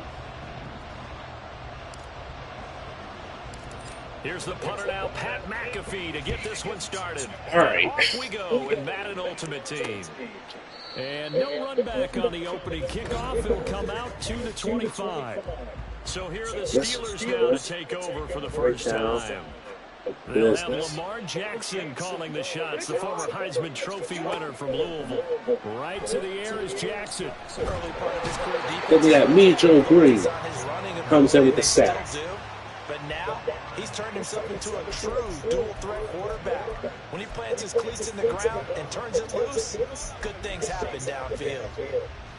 Here's the punter now, Pat McAfee, to get this one started. All right. Off we go in Madden Ultimate Team. And no run back on the opening kickoff. It'll come out 2-25. So here are the Steelers now to take over for the first time. They'll have Lamar Jackson calling the shots, the former Heisman Trophy winner from Louisville. Right to the air is Jackson. Look at that, me, Joe Green, comes in with the sack. But now, he's turned himself into a true dual-threat quarterback. When he plants his cleats in the ground and turns it loose, good things happen downfield.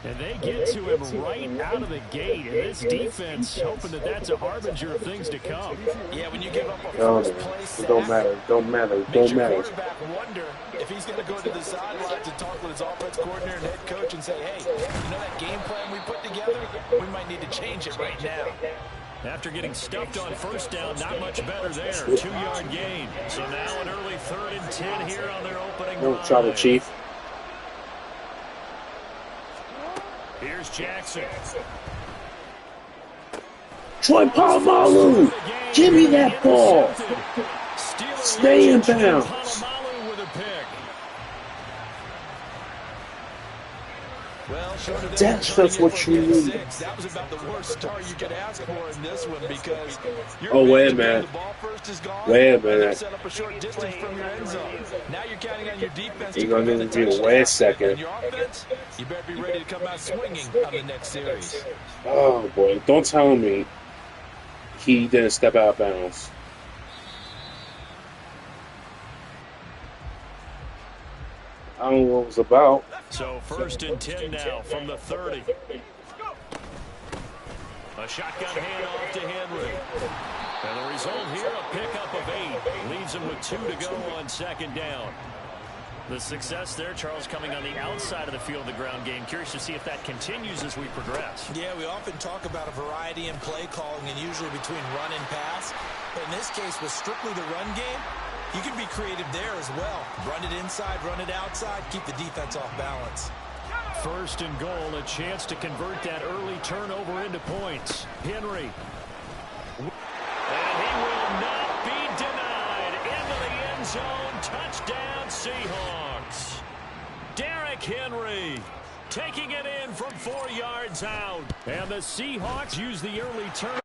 And they get to him right out of the gate. And this defense hoping that that's a harbinger of things to come. Yeah, when you give up a first-place sack, it don't matter. Makes your quarterback wonder if he's going to go to the sidelines and talk with his offense coordinator and head coach and say, hey, you know that game plan we put together? We might need to change it right now. After getting stuffed on first down, not much better there. 2-yard gain. So now an early 3rd and 10 here on their opening drive. Trouble, Chief. Here's Jackson. Troy Polamalu, give me that ball. Stay in bounds. Polamalu with a pick. Well, that's what you need. That was about the worst start you could ask for in this one because wait a minute. The ball first is gone. Wait a minute. Set up a short distance from your end zone. Now you're counting on your defense. You're going to need to wait a second. And your offense, you better be ready to come out swinging on the next series. Oh boy! Don't tell me he didn't step out of bounds. I don't know what it was about. So 1st and 10 now from the 30. A shotgun handoff to Henry. And the result here, a pickup of 8. Leaves him with 2 to go on 2nd down. The success there, Charles, coming on the outside of the field of the ground game. Curious to see if that continues as we progress. Yeah, we often talk about a variety in play calling and usually between run and pass. But in this case, with strictly the run game, you can be creative there as well. Run it inside, run it outside, keep the defense off balance. 1st and goal, a chance to convert that early turnover into points. Henry. And he will not be denied. Into the end zone. Touchdown, Seahawks. Derrick Henry taking it in from 4 yards out. And the Seahawks use the early turn.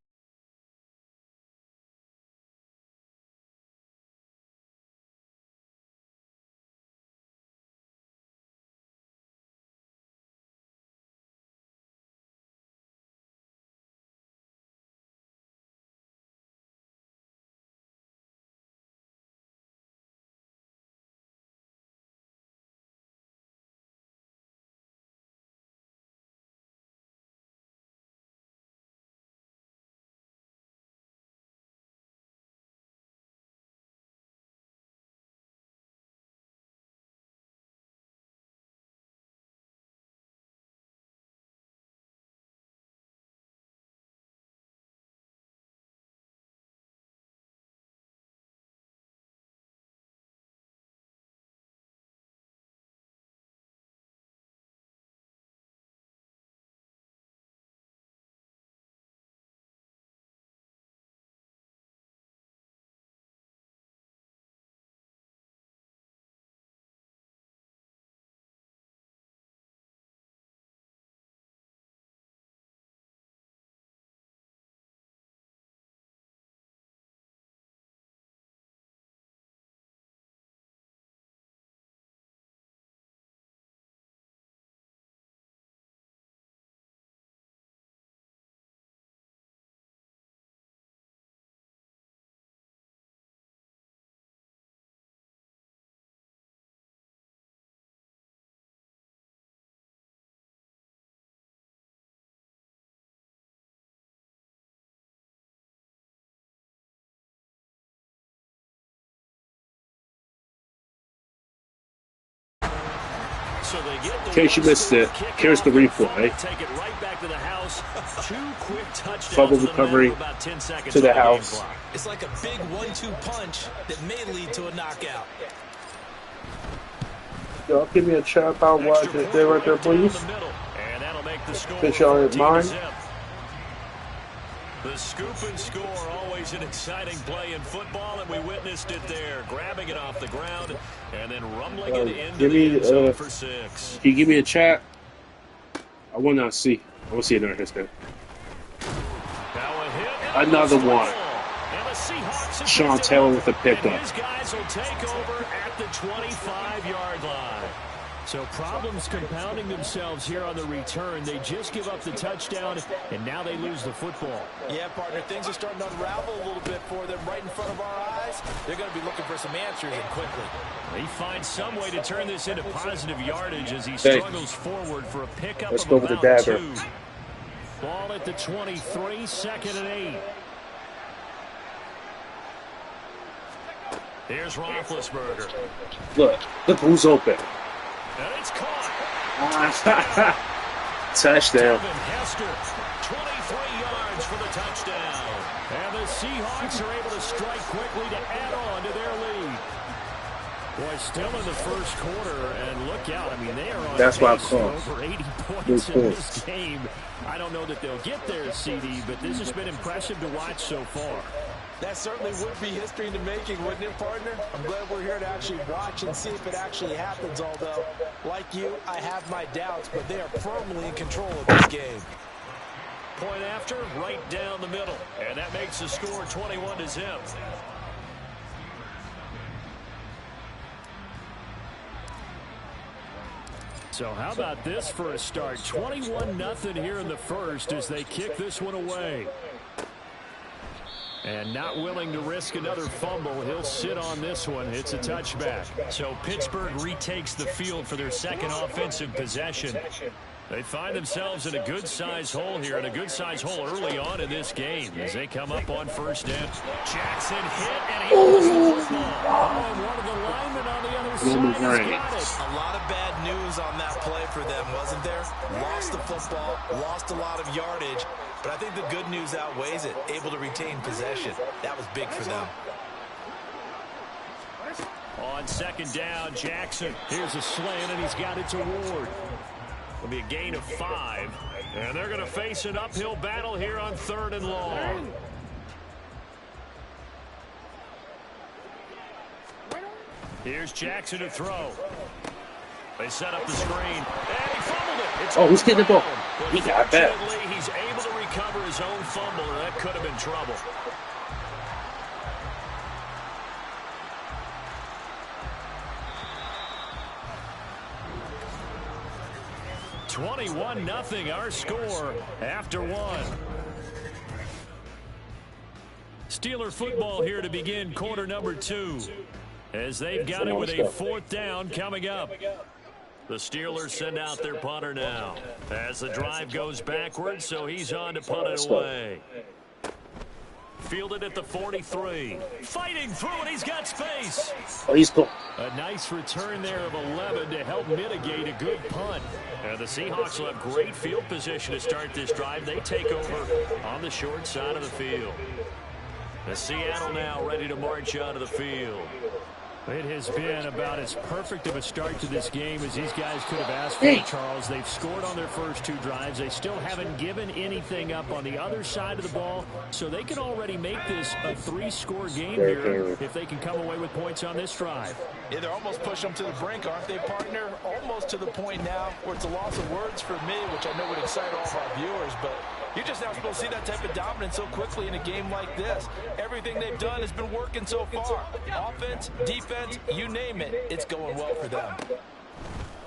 So they get in case you missed it, here's the replay. Take it right back to the house. 2 quick touchdowns. Fumble recovery about 10 seconds to the house. It's like a big 1-2 punch that may lead to a knockout. Y'all give me a chat about what I just did right there, please. And that'll make the score. Fish y'all in mind. The scoop and score, always an exciting play in football, and we witnessed it there, grabbing it off the ground and then rumbling it into the end zone for 6. Can you give me a chat? I want to see. I want to see another hit there. Another one. Sean Taylor with the pickup. His guys will take over at the 25-yard line. So problems compounding themselves here on the return. They just give up the touchdown, and now they lose the football. Yeah, partner, things are starting to unravel a little bit for them right in front of our eyes. They're going to be looking for some answers, and quickly. He finds some way to turn this into positive yardage as he struggles forward for a pickup Let's of go with the about dagger. 2. Ball at the 23, 2nd and 8. Here's Roethlisberger. Look who's open. And it's caught. Touchdown. Hester, 23 yards for the touchdown. And the Seahawks are able to strike quickly to add on to their lead. Boy, still in the first quarter, and look out. I mean, they are on pace for over 80 points in this game. I don't know that they'll get there, CD, but this has been impressive to watch so far. That certainly would be history in the making, wouldn't it, partner? I'm glad we're here to actually watch and see if it actually happens, although, like you, I have my doubts, but they are firmly in control of this game. Point after, right down the middle, and that makes the score 21-0. So how about this for a start? 21-0 here in the first as they kick this one away. And not willing to risk another fumble. He'll sit on this one. It's a touchback. So Pittsburgh retakes the field for their second offensive possession. They find themselves in a good-sized hole here, and a good-sized hole early on in this game as they come up on first down. Jackson hit, and he lost the football. Oh, and one of the linemen on the other side has got it. A lot of bad news on that play for them, wasn't there? Lost the football, lost a lot of yardage, but I think the good news outweighs it. Able to retain possession. That was big for them. On second down, Jackson. Here's a slant, and he's got it to Ward. It'll be a gain of 5. And they're going to face an uphill battle here on 3rd and long. Here's Jackson to throw. They set up the screen. And he fumbled it. Oh, who's getting the ball? He got that. He's able to recover his own fumble, or that could have been trouble. (21-0) our score after 1. Steeler football here to begin quarter number 2 as they've got it with a 4th down coming up. The Steelers send out their punter now as the drive goes backwards, so he's on to punt it away. Fielded at the 43. Fighting through it. He's got space. Oh, he's cool. A nice return there of 11 to help mitigate a good punt. And the Seahawks will have great field position to start this drive. They take over on the short side of the field. The Seattle now ready to march out of the field. It has been about as perfect of a start to this game as these guys could have asked for, Charles. They've scored on their first 2 drives. They still haven't given anything up on the other side of the ball, so they can already make this a 3-score game here if they can come away with points on this drive. Yeah, they're almost pushing them to the brink, aren't they, partner? Almost to the point now where it's a loss of words for me, which I know would excite all of our viewers, but you're just not supposed to see that type of dominance so quickly in a game like this. Everything they've done has been working so far. Offense, defense, you name it, it's going well for them.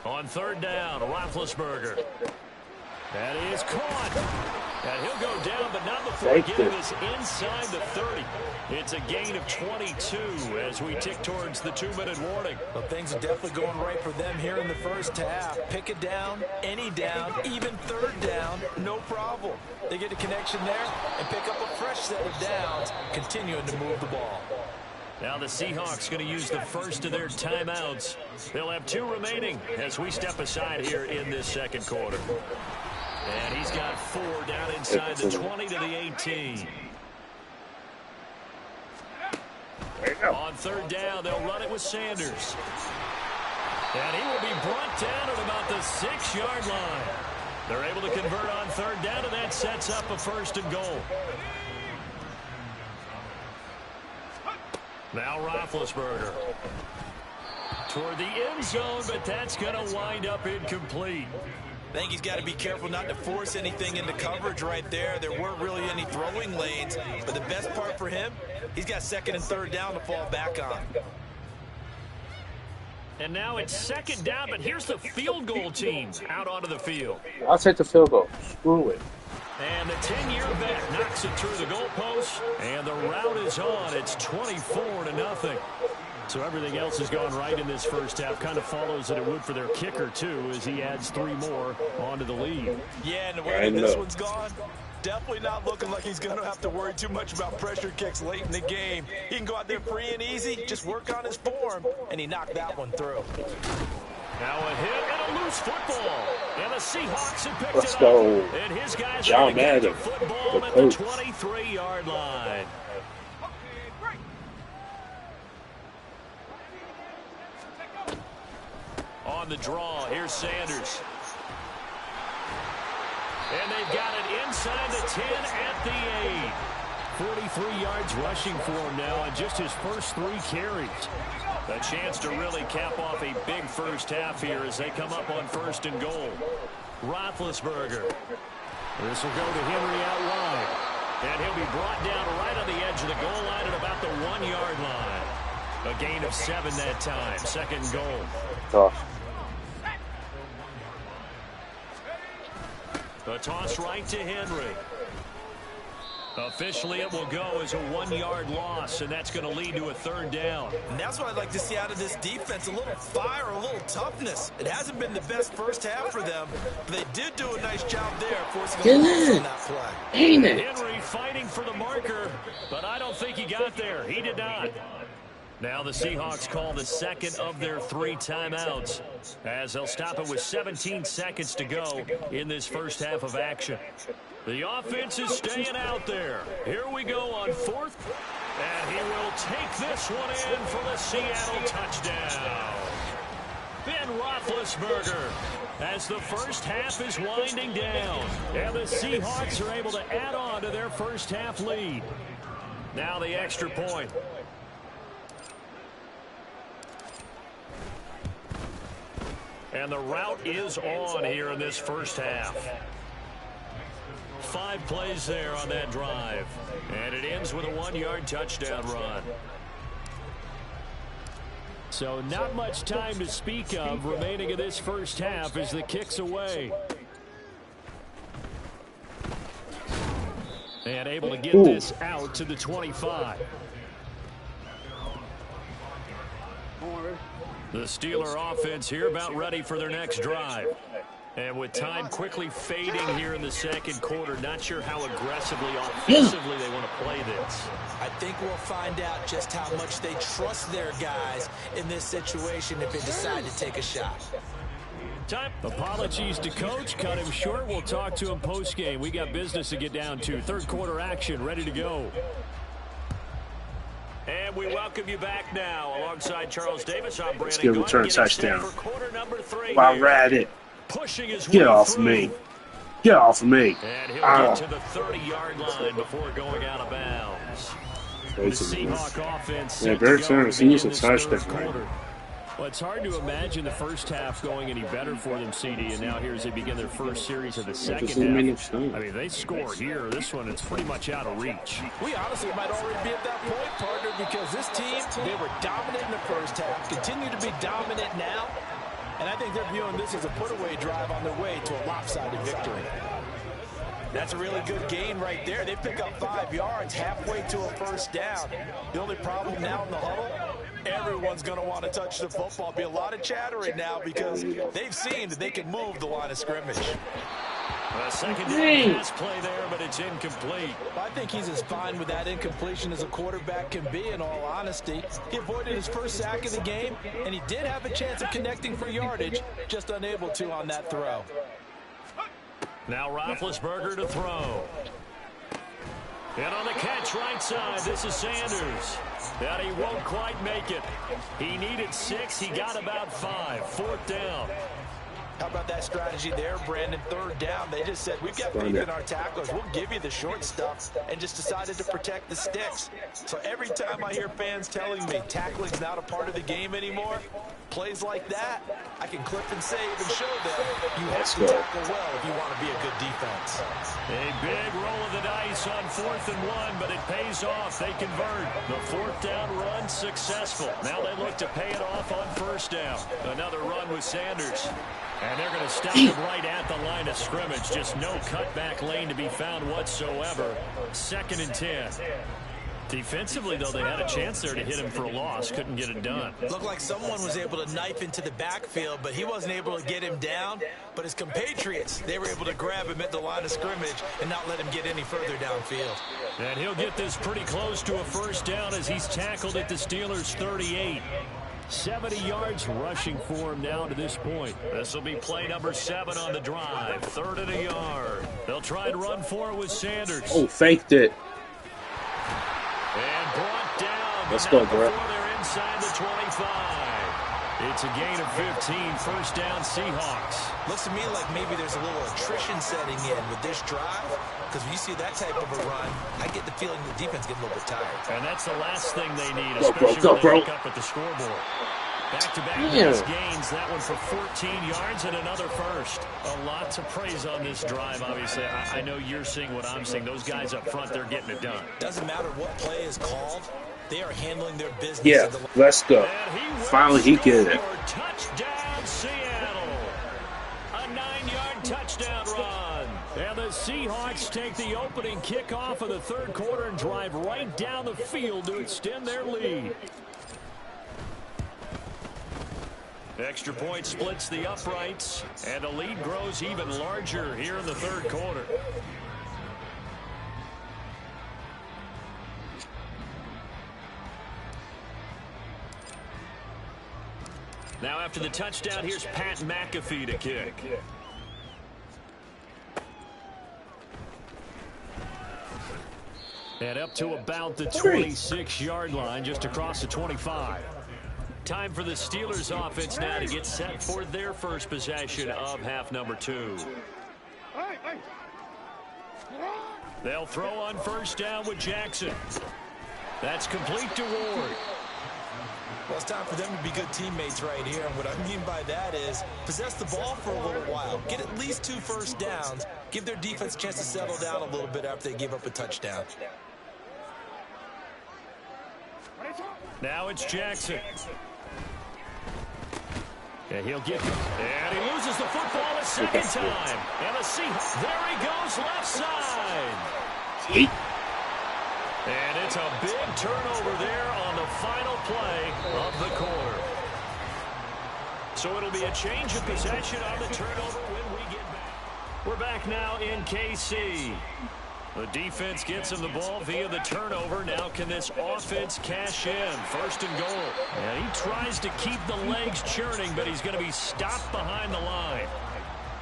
On 3rd down, Roethlisberger. That is caught. And he'll go down, but not before getting this inside the 30. It's a gain of 22 as we tick towards the 2-minute warning. Well, things are definitely going right for them here in the first half. Pick it down, any down, even 3rd down, no problem. They get a connection there and pick up a fresh set of downs, continuing to move the ball. Now the Seahawks going to use the first of their timeouts. They'll have 2 remaining as we step aside here in this second quarter. And he's got 4 down inside the 20 to the 18. On third down, they'll run it with Sanders. And he will be brought down at about the 6-yard line. They're able to convert on third down, and that sets up a 1st and goal. Now Roethlisberger toward the end zone, but that's going to wind up incomplete. I think he's got to be careful not to force anything into coverage right there. There weren't really any throwing lanes, but the best part for him, he's got 2nd and 3rd down to fall back on. And now it's 2nd down, but here's the field goal team out onto the field. I'll take the field goal. Screw it. And the 10-year vet knocks it through the goalpost, and the route is on. It's 24-0. So everything else has gone right in this first half. Kind of follows that it would for their kicker, too, as he adds 3 more onto the lead. Yeah, and the way this one's gone, definitely not looking like he's going to have to worry too much about pressure kicks late in the game. He can go out there free and easy, just work on his form, and he knocked that one through. Now a hit and a loose football. And the Seahawks have picked Let's it go. up. And his guys John are going to Madden, get the football at the 23-yard line. On the draw, here's Sanders. And they've got it inside the 10 at the 8. 43 yards rushing for him now on just his first 3 carries. A chance to really cap off a big first half here as they come up on 1st and goal. Roethlisberger. This will go to Henry out wide. And he'll be brought down right on the edge of the goal line at about the 1-yard line. A gain of 7 that time. 2nd goal. Tough. A toss right to Henry. Officially, it will go as a 1-yard loss, and that's going to lead to a 3rd down. And that's what I'd like to see out of this defense, a little fire, a little toughness. It hasn't been the best first half for them, but they did do a nice job there, forcing a loss on that play. Henry fighting for the marker, but I don't think he got there. He did not. Now the Seahawks call the 2nd of their 3 timeouts as they'll stop it with 17 seconds to go in this first half of action. The offense is staying out there. Here we go on 4th, and he will take this one in for the Seattle touchdown. Ben Roethlisberger as the first half is winding down, and the Seahawks are able to add on to their first half lead. Now the extra point. And the route is on here in this first half. 5 plays there on that drive. And it ends with a 1-yard touchdown run. So not much time to speak of remaining in this first half as the kick's away. And able to get this out to the 25. The Steeler offense here about ready for their next drive. And with time quickly fading here in the second quarter, not sure how aggressively, offensively they want to play this. I think we'll find out just how much they trust their guys in this situation if they decide to take a shot. Time. Apologies to Coach. Cut him short. We'll talk to him post-game. We got business to get down to. Third quarter action ready to go. And we welcome you back now. Alongside Charles Davis, I'm Brandon. Let's get a return touchdown. While rat it. Pushing his Get way off through. me. Get off of me. And he'll get to the 30-yard line before going out of bounds. The Seahawk offense set to go in this third quarter. Well, it's hard to imagine the first half going any better for them, CD, and now here as they begin their first series of the second half. I mean, if they score here, this one, it's pretty much out of reach. We honestly might already be at that point, partner, because this team, they were dominant in the first half, continue to be dominant now, and I think they're viewing this as a put-away drive on their way to a lopsided victory. That's a really good gain right there. They pick up 5 yards halfway to a first down. The only problem now in the huddle, everyone's going to want to touch the football. Be a lot of chattering now because they've seen that they can move the line of scrimmage. A second down pass play there, but it's incomplete. I think he's as fine with that incompletion as a quarterback can be, in all honesty. He avoided his first sack of the game, and he did have a chance of connecting for yardage, just unable to on that throw. Now Roethlisberger to throw. And on the catch right side, this is Sanders. And he won't quite make it. He needed 6. He got about 5. 4th down. How about that strategy there, Brandon? 3rd down. They just said, we've got faith in our tacklers. We'll give you the short stuff, and just decided to protect the sticks. So every time I hear fans telling me tackling's not a part of the game anymore, plays like that, I can clip and save and show them you have to tackle well if you want to be a good defense. A big roll of the dice on 4th and 1, but it pays off. They convert. The 4th down run successful. Now they look to pay it off on 1st down. Another run with Sanders. And they're going to stop him right at the line of scrimmage. Just no cutback lane to be found whatsoever. 2nd and 10. Defensively, though, they had a chance there to hit him for a loss. Couldn't get it done. Looked like someone was able to knife into the backfield, but he wasn't able to get him down. But his compatriots, they were able to grab him at the line of scrimmage and not let him get any further downfield. And he'll get this pretty close to a 1st down as he's tackled at the Steelers' 38. 70 yards rushing for him now to this point. This will be play number 7 on the drive. 3rd and a yard. They'll try and run for it with Sanders. Oh, faked it. And brought down. Let's go, bro. They're inside the 25. It's a gain of 15. 1st down, Seahawks. Looks to me like maybe there's a little attrition setting in with this drive. Because when you see that type of a run, I get the feeling the defense getting a little bit tired. And that's the last thing they need, especially when they look up at the scoreboard. Back-to-back gains, that one for 14 yards and another 1st. A lot to praise on this drive, obviously. I know you're seeing what I'm seeing. Those guys up front, they're getting it done. Doesn't matter what play is called. They are handling their business. Yeah, let's go. Finally, he get it. Touchdown, Seattle. A 9-yard touchdown run. And the Seahawks take the opening kickoff of the 3rd quarter and drive right down the field to extend their lead. Extra point splits the uprights, and the lead grows even larger here in the 3rd quarter. Now after the touchdown, here's Pat McAfee to kick. And up to about the 26-yard line, just across the 25. Time for the Steelers offense now to get set for their first possession of half number 2. They'll throw on 1st down with Jackson. That's complete to Ward. Well, it's time for them to be good teammates right here. And what I mean by that is possess the ball for a little while. Get at least 2 1st downs. Give their defense a chance to settle down a little bit after they give up a touchdown. Now it's Jackson. And he'll get it. And he loses the football a second time. And the Seahawks, there he goes, left side. And it's a big turnover there on the final play of the quarter. So it'll be a change of possession on the turnover when we get back. We're back now in KC. The defense gets him the ball via the turnover. Now can this offense cash in? 1st and goal. And he tries to keep the legs churning, but he's going to be stopped behind the line.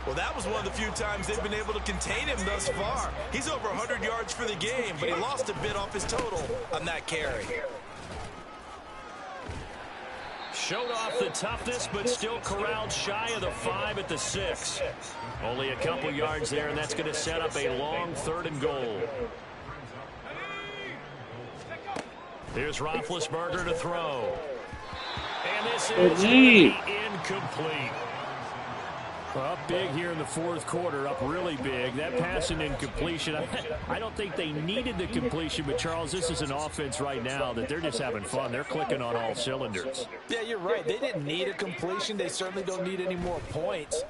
Well, that was one of the few times they've been able to contain him thus far. He's over 100 yards for the game, but he lost a bit off his total on that carry. Showed off the toughness, but still corralled shy of the 5 at the 6. Only a couple yards there, and that's going to set up a long 3rd and goal. Here's Roethlisberger to throw. And this is incomplete. Up big here in the 4th quarter, up really big. That pass and incompletion, I don't think they needed the completion, but Charles, this is an offense right now that they're just having fun. They're clicking on all cylinders. Yeah, you're right. They didn't need a completion. They certainly don't need any more points,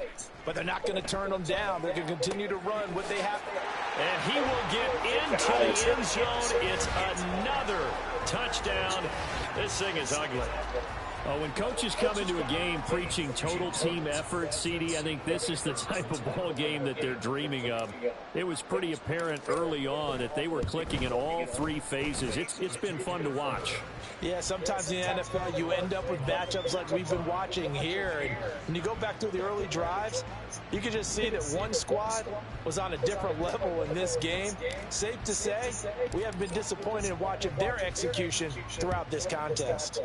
but they're not going to turn them down. They're going to continue to run what they have. And he will get into the end zone. It's another touchdown. This thing is ugly. When coaches come into a game preaching total team effort, CD, I think this is the type of ball game that they're dreaming of. It was pretty apparent early on that they were clicking in all three phases. It's been fun to watch. Yeah, sometimes in the NFL you end up with matchups like we've been watching here. And when you go back to the early drives, you can just see that one squad was on a different level in this game. Safe to say, we have been disappointed in watching their execution throughout this contest.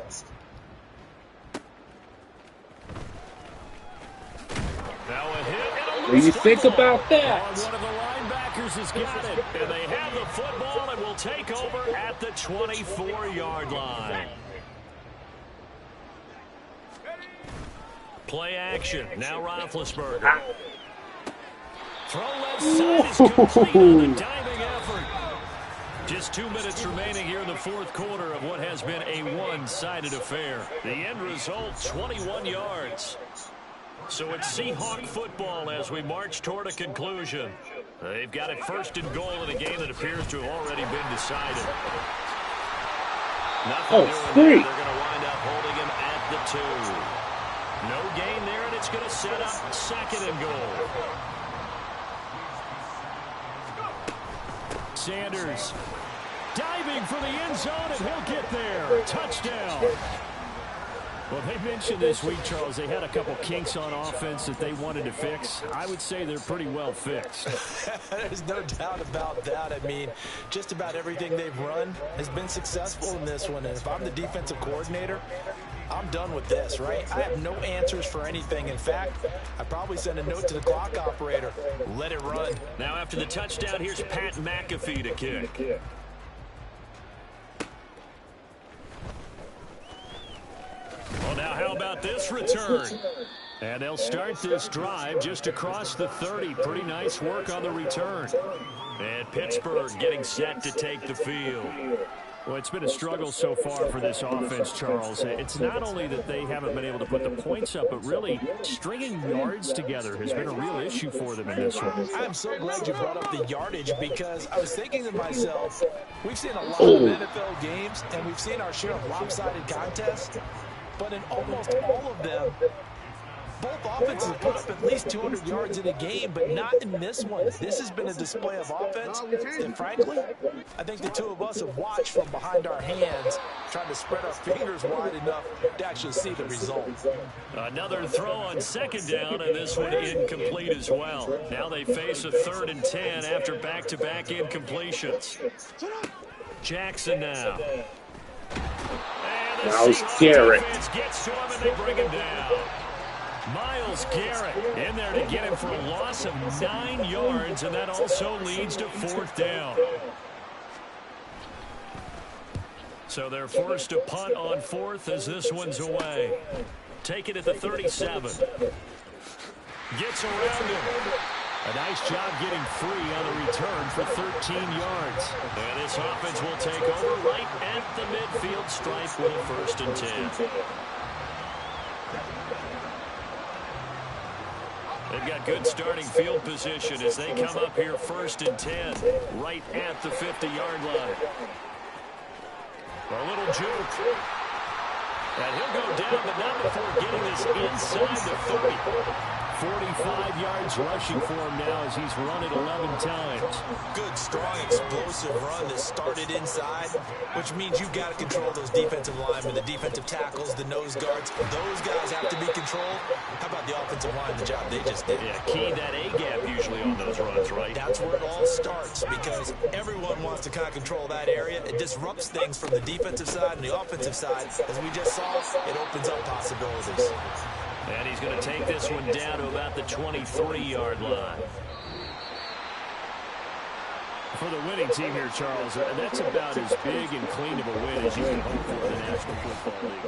Now a hit and a What do you think about that? One of the linebackers has got it, and they have the football and will take over at the 24-yard line. Play action. Now Roethlisberger. Throw left side is complete on the diving effort. Just 2 minutes remaining here in the fourth quarter of what has been a one-sided affair. The end result, 21 yards. So it's Seahawk football as we march toward a conclusion. They've got it first and goal in a game that appears to have already been decided. Nothing doing there. They're going to wind up holding him at the 2. No gain there, and it's going to set up second and goal. Sanders diving for the end zone, and he'll get there. Touchdown. Well, they mentioned this week, Charles, they had a couple kinks on offense that they wanted to fix. I would say they're pretty well fixed. There's no doubt about that. I mean, just about everything they've run has been successful in this one. And if I'm the defensive coordinator, I'm done with this, right? I have no answers for anything. In fact, I'd probably send a note to the clock operator. Let it run. Now after the touchdown, here's Pat McAfee to kick. Well, now how about this return? And they'll start this drive just across the 30. Pretty nice work on the return. And Pittsburgh getting set to take the field. Well, it's been a struggle so far for this offense, Charles. It's not only that they haven't been able to put the points up, but really stringing yards together has been a real issue for them in this one. I'm so glad you brought up the yardage because I was thinking to myself, we've seen a lot of NFL games and we've seen our share of lopsided contests, but in almost all of them, both offenses have put up at least 200 yards in a game, but not in this one. This has been a display of offense that, frankly, I think the two of us have watched from behind our hands, trying to spread our fingers wide enough to actually see the result. Another throw on second down, and this one incomplete as well. Now they face a 3rd and 10 after back-to-back incompletions. Jackson now. That was Garrett. Gets to him and they bring him down. Myles Garrett in there to get him for a loss of 9 yards, and that also leads to 4th down. So they're forced to punt on 4th as this one's away. Take it at the 37. Gets around him. A nice job getting free on the return for 13 yards. And this offense will take over right at the midfield stripe with a 1st and 10. They've got good starting field position as they come up here 1st and 10, right at the 50-yard line. A little juke. And he'll go down, but not before getting this inside the 30. 45 yards rushing for him now as he's run it 11 times. Good, strong, explosive run that started inside, which means you've got to control those defensive linemen, the defensive tackles, the nose guards. Those guys have to be controlled. How about the offensive line, the job they just did? Yeah, key that A-gap usually on those runs, right? That's where it all starts because everyone wants to kind of control that area. It disrupts things from the defensive side and the offensive side. As we just saw, it opens up possibilities. And he's going to take this one down to about the 23-yard line. For the winning team here, Charles, that's about as big and clean of a win as you can hope for in the National Football League.